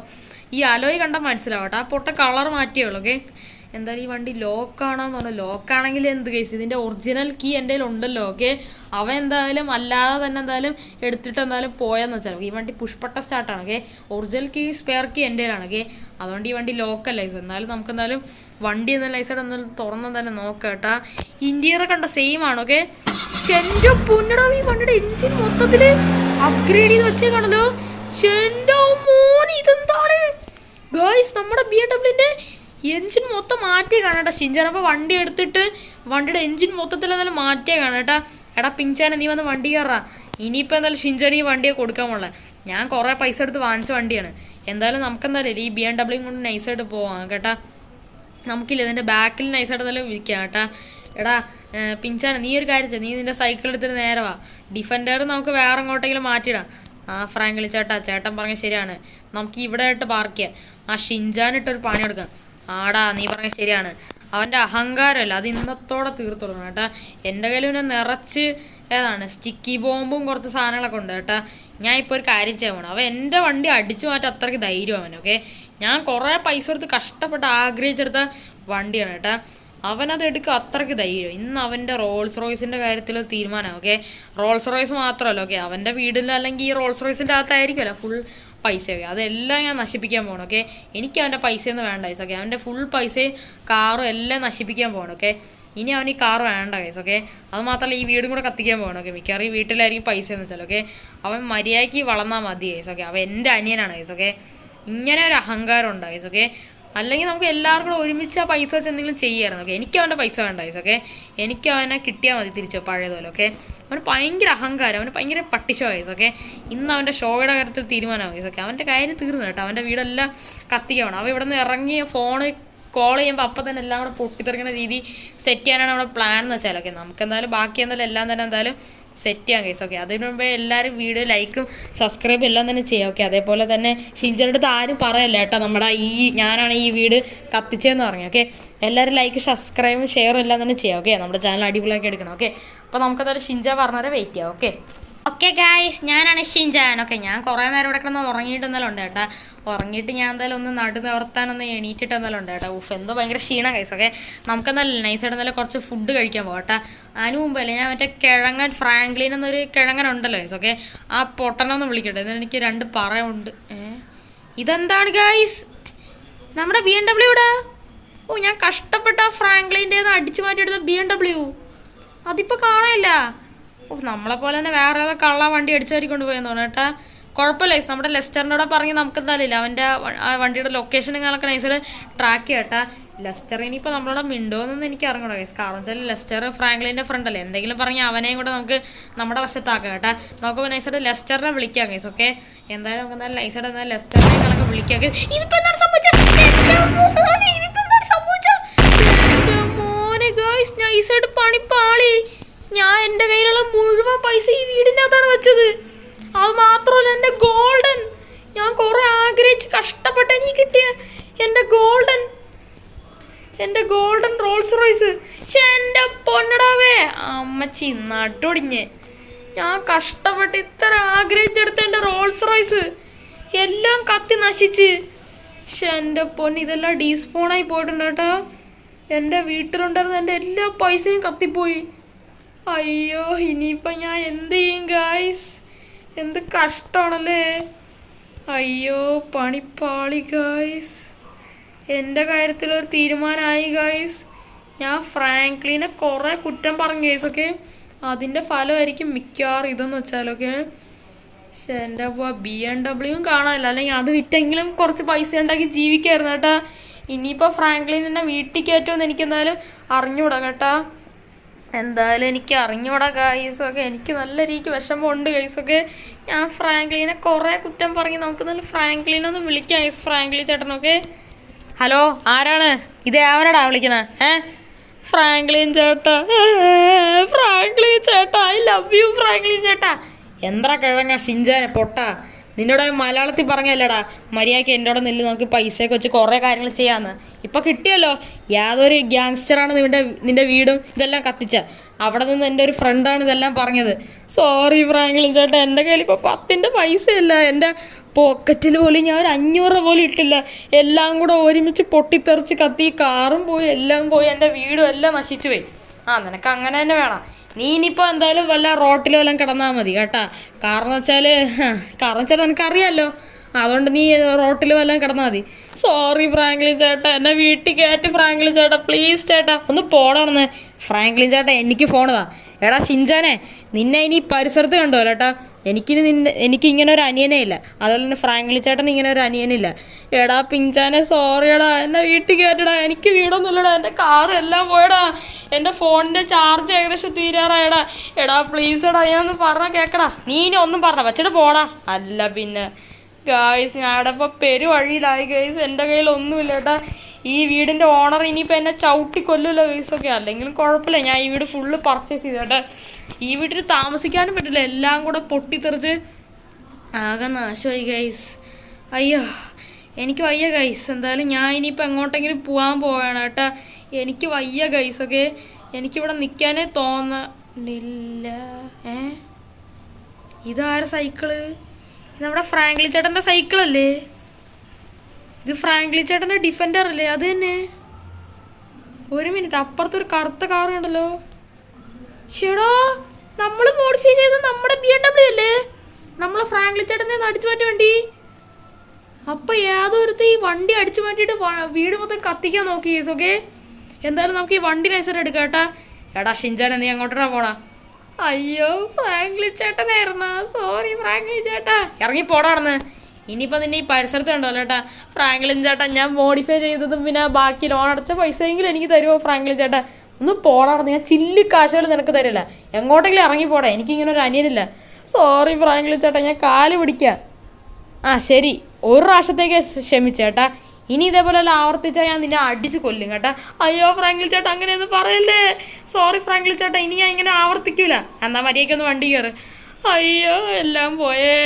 ഈ അലോയ് കണ്ടാൽ മനസ്സിലാവും കേട്ടോ, ആ പൊട്ട കളർ മാറ്റിയേ ഉള്ളൂ. ഓക്കെ, എന്തായാലും ഈ വണ്ടി ലോക്കാണോന്ന് പറഞ്ഞു. ലോക്കാണെങ്കിൽ എന്ത് കേസ്, ഇതിൻ്റെ ഒറിജിനൽ കീ എൻ്റെ കയ്യിൽ ഉണ്ടല്ലോ. ഓക്കെ, അവ എന്തായാലും അല്ലാതെ തന്നെ എന്തായാലും എടുത്തിട്ട് എന്തായാലും പോയെന്ന് വെച്ചാൽ ഈ വണ്ടി പുഷ്പട്ട സ്റ്റാർട്ടാണ്. Okay, original key spare key എൻ്റെ കയ്യിലാണ്. ഓക്കെ, അതുകൊണ്ട് ഈ വണ്ടി ലോക്കല്ല. എന്നാലും നമുക്ക് എന്തായാലും വണ്ടി എന്ന ലൈസൈഡ് എന്തായാലും തുറന്ന് തന്നെ നോക്കാം കേട്ടാ. ഇന്റീരിയർ കണ്ട സെയിം ആണ്. ഓക്കെ, എൻ്റെ പൊന്നടാ ഈ വണ്ടിയുടെ എഞ്ചിൻ മൊത്തത്തിൽ അപ്ഗ്രേഡ് ചെയ്ത് വെച്ചേക്കാണല്ലോ. എൻ്റെ മോനെ ഇതെന്താണ് ഗായ്സ്, നമ്മുടെ BMW എഞ്ചിൻ മൊത്തം മാറ്റിയേ കാണാം കേട്ടോ ഷിൻചാൻ. അപ്പോൾ വണ്ടി എടുത്തിട്ട് വണ്ടിയുടെ എഞ്ചിൻ മൊത്തത്തിൽ എന്തായാലും മാറ്റിയേ കാണാം കേട്ടാ. എടാ പിങ്ചാനെ നീ വന്ന് വണ്ടി കയറാ. ഇനിയിപ്പോൾ എന്തായാലും ഷിൻചാൻ ഈ വണ്ടിയെ കൊടുക്കാൻ പോളെ. ഞാൻ കുറേ പൈസ എടുത്ത് വാങ്ങിച്ച വണ്ടിയാണ്. എന്തായാലും നമുക്കെന്തായാലും ഈ BMW കൊണ്ട് നൈസായിട്ട് പോവാം കേട്ടാ. നമുക്കില്ല ഇതിൻ്റെ ബാക്കിൽ നൈസായിട്ട് എന്തായാലും വിൽക്കാം കേട്ടാ. എടാ പിങ്ചാനെ നീ ഒരു കാര്യം ചെയ്യ, നീ നിൻ്റെ സൈക്കിൾ എടുത്തിട്ട് നേരെ വാ. ഡിഫൻഡർ നമുക്ക് വേറെ എങ്ങോട്ടെങ്കിലും മാറ്റിയിടാം. ഫ്രാങ്ക്ലി ചേട്ടൻ പറഞ്ഞ ശരിയാണ്, നമുക്ക് ഇവിടെ ആയിട്ട് പാർക്ക് ചെയ്യാം. ഷിൻചാനിട്ടൊരു പണി എടുക്കാം. ആടാ നീ പറഞ്ഞ ശരിയാണ്, അവൻ്റെ അഹങ്കാരമല്ല അത് ഇന്നത്തോടെ തീർത്തു തുടങ്ങും കേട്ടാ. എൻ്റെ കയ്യിൽ പിന്നെ നിറച്ച് സ്റ്റിക്കി ബോംബും കുറച്ച് സാധനങ്ങളൊക്കെ ഉണ്ട് കേട്ടാ. ഞാൻ ഇപ്പോൾ ഒരു കാര്യം ചെയ്യാൻ പോകണം. അവൻ എൻ്റെ വണ്ടി അടിച്ചു മാറ്റാൻ അത്രയ്ക്ക് ധൈര്യം അവൻ. ഓക്കെ, ഞാൻ കുറേ പൈസ കൊടുത്ത് കഷ്ടപ്പെട്ട് ആഗ്രഹിച്ചെടുത്ത വണ്ടിയാണ് കേട്ടാ. അവനത് എടുക്കുക അത്രയ്ക്ക് ധൈര്യം. ഇന്ന് അവൻ്റെ റോൾസ് റോയ്സിൻ്റെ കാര്യത്തിൽ തീരുമാനമാണ്. ഓക്കെ, റോൾസ് റോയ്സ് മാത്രമല്ല. ഓക്കെ, അവൻ്റെ വീടിൽ അല്ലെങ്കിൽ ഈ റോൾസ് റോയ്സിൻ്റെ അകത്തായിരിക്കുമല്ലോ ഫുൾ പൈസ. ഓക്കെ, അതെല്ലാം ഞാൻ നശിപ്പിക്കാൻ പോകണം. ഓക്കെ, എനിക്ക് അവൻ്റെ പൈസയൊന്നും വേണ്ട ഗൈസ്. ഓക്കെ, അവൻ്റെ ഫുൾ പൈസയും കാറും എല്ലാം നശിപ്പിക്കാൻ പോകണം. ഓക്കെ, ഇനി അവന് ഈ കാറ് വേണ്ട ഗൈസ്. ഓക്കെ, അത് മാത്രമല്ല ഈ വീടും കൂടെ കത്തിക്കാൻ പോകണം. ഓക്കെ, മിക്കവാറും ഈ വീട്ടിലായിരിക്കും പൈസ എന്ന് വെച്ചാൽ. ഓക്കെ, അവൻ മര്യാദയ്ക്ക് വളർന്നാൽ മതി ഗൈസ്. ഓക്കെ, അവൻ എൻ്റെ അനിയനാണ് ഗൈസ്. ഓക്കെ, ഇങ്ങനെ ഒരു അഹങ്കാരം ഉണ്ട് ഗൈസ്. ഓക്കെ, അല്ലെങ്കിൽ നമുക്ക് എല്ലാവർക്കും കൂടെ ഒരുമിച്ച് ആ പൈസ വെച്ച് എന്തെങ്കിലും ചെയ്യാമായിരുന്നു. ഓക്കെ, എനിക്ക് അവൻ്റെ പൈസ വേണ്ട ഗൈസ്. ഓക്കെ, എനിക്ക് അവനെ കിട്ടിയാൽ മതി തിരിച്ചോ പഴയതുപോലെ. ഓക്കെ, അവന് ഭയങ്കര അഹങ്കാരം, അവന് ഭയങ്കര പട്ടിഷോ ഗൈസ്. ഓക്കെ, ഇന്ന് അവൻ്റെ ഷോയുടെ കാര്യത്തിൽ തീരുമാനമാകും ഗൈസ്. ഓക്കെ, അവൻ്റെ കാര്യം തീർന്നു കേട്ടോ. അവൻ്റെ വീടെല്ലാം കത്തിക്കണം. അവൻ ഇവിടെ നിന്ന് ഇറങ്ങി ഫോണ് കോൾ ചെയ്യുമ്പോൾ അപ്പം തന്നെ എല്ലാം കൂടെ പൊട്ടിത്തെറിക്കുന്ന രീതി സെറ്റ് ചെയ്യാനാണ് നമ്മുടെ പ്ലാൻ എന്ന് വെച്ചാൽ. ഓക്കെ, നമുക്ക് എന്തായാലും ബാക്കി എന്തായാലും എല്ലാം തന്നെ എന്തായാലും സെറ്റ് ചെയ്യാം ഗൈസ്. ഓക്കെ, അതിന് മുമ്പേ എല്ലാവരും വീഡിയോ ലൈക്കും സബ്സ്ക്രൈബും എല്ലാം തന്നെ ചെയ്യാം. ഓക്കെ, അതേപോലെ തന്നെ ഷിൻചാൻ്റെ അടുത്ത് ആരും പറയല്ല കേട്ടോ നമ്മുടെ ഞാനാണ് ഈ വീട് കത്തിച്ചതെന്ന് പറഞ്ഞു. ഓക്കെ, എല്ലാവരും ലൈക്ക് സബ്സ്ക്രൈബും ഷെയറും എല്ലാം തന്നെ ചെയ്യാം. ഓക്കെ, നമ്മുടെ ചാനൽ അടിപൊളിയാക്കി എടുക്കണം. ഓക്കെ, അപ്പോൾ നമുക്കെന്തായാലും ഷിൻചാൻ പറഞ്ഞവരെ വെയിറ്റ് ചെയ്യാം. ഓക്കെ ഗായ്സ്, ഞാനാണ് ഷിൻചാൻ. ഓക്കെ, ഞാൻ കുറേ നേരം ഇവിടെ കിടന്ന് ഉറങ്ങിയിട്ട് എന്നാലും ഉണ്ട് കേട്ടോ. ഉറങ്ങിയിട്ട് ഞാൻ എന്തായാലും ഒന്ന് നിവർത്താനൊന്ന് എണീറ്റിട്ട് എന്നാലും ഉണ്ട് കേട്ടോ. എന്തോ ഭയങ്കര ക്ഷീണം ഗൈസ്. ഓക്കെ, നമുക്കെന്തായാലും നൈസായിട്ട് എന്നാലും കുറച്ച് ഫുഡ് കഴിക്കാൻ പോകാം കേട്ടോ. അതിന് മുമ്പല്ലേ ഞാൻ മറ്റേ കിഴങ്ങൻ ഫ്രാങ്ക്ലിൻ എന്നൊരു കിഴങ്ങനുണ്ടല്ലോ ഗൈസ്. ഓക്കെ, ആ പൊട്ടനൊന്ന് വിളിക്കട്ടെ. എന്നിട്ട് എനിക്ക് രണ്ട് പറയുണ്ട്. ഇതെന്താണ് ഗായ്സ് നമ്മുടെ BMW ഇവിടെ? ഓ, ഞാൻ കഷ്ടപ്പെട്ട ആ ഫ്രാങ്ക്ലിൻ്റെ അടിച്ചു മാറ്റിയെടുത്ത BMW അതിപ്പോൾ കാണാനില്ല. ഓ, നമ്മളെപ്പോലെ തന്നെ വേറെ ഏതോ കള്ള വണ്ടി അടിച്ചാരി കൊണ്ടുപോയെന്ന് തോന്നുന്നു കേട്ടാ. കുഴപ്പമില്ല, നമ്മുടെ ലെസ്റ്ററിനോട് പറഞ്ഞ് നമുക്ക് എന്തായാലും ഇല്ല അവൻ്റെ ആ വണ്ടിയുടെ ലൊക്കേഷൻ നിങ്ങളൊക്കെ നൈസായിട്ട് ട്രാക്ക് ചെയ്യട്ടാ. ലെസ്റ്റർ ഇനിയിപ്പോൾ നമ്മളോട് മിണ്ടോന്നൊന്നും എനിക്ക് അറിഞ്ഞൂടാ ഗൈസ്. കാരണം വെച്ചാൽ ലെസ്റ്റർ ഫ്രാങ്ക്ലിൻ്റെ ഫ്രണ്ട് അല്ലേ, എന്തെങ്കിലും പറഞ്ഞ് അവനെയും കൂടെ നമുക്ക് നമ്മുടെ വശത്താക്കാം കേട്ടാ. നമുക്ക് നൈസായിട്ട് ലെസ്റ്ററിനെ വിളിക്കാം ഗൈസ്. ഓക്കെ, എന്തായാലും നമുക്ക് എന്തായാലും നൈസായിട്ട് എന്തായാലും ലെസ്റ്ററിനെ നിങ്ങളൊക്കെ വിളിക്കാം. ഇതിപ്പോൾ എന്താണ് സംഭവിച്ചത്? മോനെ ഗൈസ്, നൈസായിട്ട് പണിപ്പാളി. ഞാൻ എൻ്റെ കയ്യിലുള്ള മുഴുവൻ പൈസ ഈ വീടിൻ്റെ അകത്താണ് വെച്ചത്. അത് മാത്രമല്ല എൻ്റെ ഗോൾഡൻ, ഞാൻ കുറേ ആഗ്രഹിച്ച് കഷ്ടപ്പെട്ട് എനിക്ക് കിട്ടിയ എൻ്റെ ഗോൾഡൻ റോൾസ് റോയ്സ്. എൻ്റെ പൊന്നടാവേ അമ്മച്ചി നട്ടൊടിഞ്ഞ്. ഞാൻ കഷ്ടപ്പെട്ട് ഇത്ര ആഗ്രഹിച്ചെടുത്ത എൻ്റെ റോൾസ് റോയ്സ് എല്ലാം കത്തി നശിച്ച്. എൻ്റെ പൊന്ന്, ഇതെല്ലാം ഡീസ്പോണായി പോയിട്ടുണ്ട് കേട്ടോ. എൻ്റെ വീട്ടിലുണ്ടായിരുന്ന എൻ്റെ എല്ലാ പൈസയും കത്തിപ്പോയി. അയ്യോ, ഇനിയിപ്പോൾ ഞാൻ എന്ത് ചെയ്യും ഗായ്സ്? എന്ത് കഷ്ടമാണല്ലേ. അയ്യോ, പണിപ്പാളി ഗായ്സ്. എൻ്റെ കാര്യത്തിലൊരു തീരുമാനമായി ഗായ്സ്. ഞാൻ ഫ്രാങ്ക്ലിനെ കുറേ കുറ്റം പറഞ്ഞു ഗൈസ്. ഓക്കെ, അതിൻ്റെ ഫലമായിരിക്കും മിക്കവാറും ഇതെന്ന് വെച്ചാലൊക്കെ. പക്ഷെ എൻ്റെ BMW കാണാനില്ല, അല്ലെങ്കിൽ അത് വിറ്റെങ്കിലും കുറച്ച് പൈസ ഉണ്ടാക്കി ജീവിക്കായിരുന്നു കേട്ടാ. ഇനിയിപ്പോൾ ഫ്രാങ്ക്ലിൻ എന്നെ വീട്ടിൽ കയറ്റുമെന്ന് എനിക്കെന്തായാലും അറിഞ്ഞൂടാ കേട്ടാ. എന്തായാലും എനിക്ക് അറിഞ്ഞൂടാ ഗൈസൊക്കെ. എനിക്ക് നല്ല രീതിക്ക് വിഷമമുണ്ട് ഗൈസൊക്കെ. ഞാൻ ഫ്രാങ്ക്ലിനെ കുറേ കുറ്റം പറഞ്ഞ് നമുക്ക് നല്ല ഫ്രാങ്ക്ലിനൊന്ന് വിളിക്കാം ഗൈസ്. ഫ്രാങ്ക്ലിൻ ചേട്ടനൊക്കെ. ഹലോ, ആരാണ് ഇത്? അവനടാ വിളിക്കണേ? ഫ്രാങ്ക്ലിൻ ചേട്ടാ, ഐ ലവ് യു ഫ്രാങ്ക്ലിൻ ചേട്ടാ. എന്താ കിഴങ്ങ ഷിൻചാനെ പൊട്ടാ, നിന്നോട് മലയാളത്തിൽ പറഞ്ഞല്ലേടാ മര്യാദയ്ക്ക് എൻ്റെ അവിടെ നെല്ല് നമുക്ക് പൈസയൊക്കെ വെച്ച് കുറേ കാര്യങ്ങൾ ചെയ്യാമെന്ന്. ഇപ്പം കിട്ടിയല്ലോ. യാതൊരു ഗ്യാങ്സ്റ്ററാണ് നിൻ്റെ വീടും ഇതെല്ലാം കത്തിച്ച. അവിടെ നിന്ന് എൻ്റെ ഒരു ഫ്രണ്ടാണ് ഇതെല്ലാം പറഞ്ഞത്. സോറി ഫ്രാങ്ക്ലിൻ ചേട്ടാ, എൻ്റെ കയ്യിൽ ഇപ്പോൾ 10 പൈസയില്ല. എൻ്റെ പോക്കറ്റിൽ പോലും ഞാൻ ഒരു 500 പോലും ഇട്ടില്ല. എല്ലാം കൂടെ ഒരുമിച്ച് പൊട്ടിത്തെറിച്ച് കത്തി, കാറും പോയി, എല്ലാം പോയി, എൻ്റെ വീടും എല്ലാം നശിച്ചു പോയി. നിനക്ക് അങ്ങനെ തന്നെ വേണം. നീ ഇനിയിപ്പോൾ എന്തായാലും വല്ല റോട്ടിൽ വല്ലതും കിടന്നാൽ മതി കേട്ടാ. കാരണം വെച്ചാൽ നിനക്കറിയാമല്ലോ. അതുകൊണ്ട് നീ റോട്ടിൽ വല്ലതും കിടന്നാൽ മതി. സോറി ഫ്രാങ്ക്ലിൻ ചേട്ടാ, എന്നെ വീട്ടിൽ കയറ്റി ഫ്രാങ്ക്ലിൻ ചേട്ടാ, പ്ലീസ് ചേട്ടാ, ഒന്ന് പോടാണെന്ന്. ഫ്രാങ്ക്ലിൻ ചേട്ടാ എനിക്ക് ഫോണതാ. എടാ ഷിൻചാനെ, നിന്നെ ഇനി പരിസരത്ത് കണ്ടോ ചേട്ടാ. എനിക്ക് ഇങ്ങനെ ഒരു അനിയനേ ഇല്ല. അതുപോലെ തന്നെ ഫ്രാങ്ക്ലിൻ ചേട്ടൻ ഇങ്ങനെ ഒരു അനിയനില്ല. എടാ പിഞ്ചാനെ സോറി എടാ, എന്നെ വീട്ടിൽ കയറ്റടാ. എനിക്ക് വീടൊന്നുമില്ലടാ, എൻ്റെ കാറ് എല്ലാം പോയടാ. എൻ്റെ ഫോണിൻ്റെ ചാർജ് ഏകദേശം തീരാറായടാ. എടാ പ്ലീസ് എടാ, ഞാനൊന്ന് പറഞ്ഞാൽ കേൾക്കടാ. നീ ഇനി ഒന്നും പറഞ്ഞ വെച്ചിട്ട് പോടാ. അല്ല പിന്നെ ഗായ്സ്, ഞാനിവിടെ ഇപ്പോൾ പെരുവഴിയിലായി ഗൈസ്. എൻ്റെ കയ്യിൽ ഒന്നുമില്ല കേട്ടാ. ഈ വീടിൻ്റെ ഓണർ ഇനിയിപ്പോൾ എന്നെ ചവിട്ടി കൊല്ലുമല്ലോ ഗൈസൊക്കെ. അല്ലെങ്കിലും കുഴപ്പമില്ല, ഞാൻ ഈ വീട് ഫുള്ള് പർച്ചേസ് ചെയ്തു കേട്ടോ. ഈ വീട്ടിൽ താമസിക്കാനും പറ്റില്ല, എല്ലാം കൂടെ പൊട്ടിത്തെറിച്ച് ആകെ നാശമായി ഗൈസ്. അയ്യോ എനിക്ക് വയ്യ ഗൈസ്. എന്തായാലും ഞാൻ ഇനിയിപ്പോൾ എങ്ങോട്ടെങ്കിലും പോവാണ് കേട്ടോ. എനിക്ക് വയ്യ ഗൈസൊക്കെ. എനിക്കിവിടെ നിൽക്കാനേ തോന്നില്ല. ഇതാര സൈക്കിള്? നമ്മുടെ ഫ്രാങ്ക്ലിൻ ചേട്ടൻ്റെ സൈക്കിളല്ലേ ഇത്? ഫ്രാങ്ക്ലിൻ ചേട്ടൻ്റെ ഡിഫൻഡർ അല്ലേ? അത് തന്നെ. ഒരു മിനിറ്റ്, അപ്പുറത്തൊരു കറുത്ത കാർ ഉണ്ടല്ലോ. ചേടാ, നമ്മൾ മോഡിഫൈ ചെയ്ത നമ്മുടെ BMW അല്ലേ? നമ്മളെ ഫ്രാങ്ക്ലിൻ ചേട്ടനെ അടിച്ചു മാറ്റി വണ്ടി. അപ്പം ഏതൊരുത്ത് ഈ വണ്ടി അടിച്ചു മാറ്റിയിട്ട് വീട് മൊത്തം കത്തിക്കാൻ നോക്കി. ഓക്കെ, എന്തായാലും നമുക്ക് ഈ വണ്ടി നൈസായിട്ട് എടുക്കാം കേട്ടാ. എടാ ഷിൻചാനെ, നീ അങ്ങോട്ടാ പോടാ. അയ്യോ ഫ്രാങ്ക്ലിൻ ചേട്ടനായിരുന്ന. സോറി ഫ്രാങ്ക്ലിൻ ചേട്ടാ, ഇറങ്ങി പോടാണെന്ന്. ഇനിയിപ്പോൾ നിന്നെ ഈ പരിസരത്ത് കണ്ടല്ലോ ചേട്ടാ. ഫ്രാങ്ക്ലിൻ ചേട്ടാ, ഞാൻ മോഡിഫൈ ചെയ്തതും പിന്നെ ബാക്കി ലോൺ അടച്ച പൈസയെങ്കിലും എനിക്ക് തരുമോ ഫ്രാങ്ക്ലിൻ ചേട്ടാ? ഒന്ന് പോടാണെന്ന്. ഞാൻ ചില്ലി കാശുകൾ നിനക്ക് തരില്ല. എങ്ങോട്ടെങ്കിലും ഇറങ്ങി പോടാ. എനിക്കിങ്ങനെ ഒരു അനിയനില്ല. സോറി ഫ്രാങ്ക്ലിൻ ചേട്ടാ, ഞാൻ കാല് പിടിക്കാം. ശരി, ഒരു പ്രാവശ്യത്തേക്ക് ക്ഷമിച്ചേട്ടാ. ഇനി ഇതേപോലെ ആവർത്തിച്ചാൽ ഞാൻ നിന്നെ അടിച്ച് കൊല്ലും കേട്ടാ. അയ്യോ ഫ്രാങ്ക്ലിൻ ചേട്ടാ, അങ്ങനെയൊന്നും പറയല്ലേ. സോറി ഫ്രാങ്ക്ലിൻ ചേട്ടാ, ഇനി ഞാൻ ഇങ്ങനെ ആവർത്തിക്കൂല. എന്നാൽ മര്യാദയ്ക്കൊന്ന് വണ്ടി കയറ്. അയ്യോ എല്ലാം പോയേ.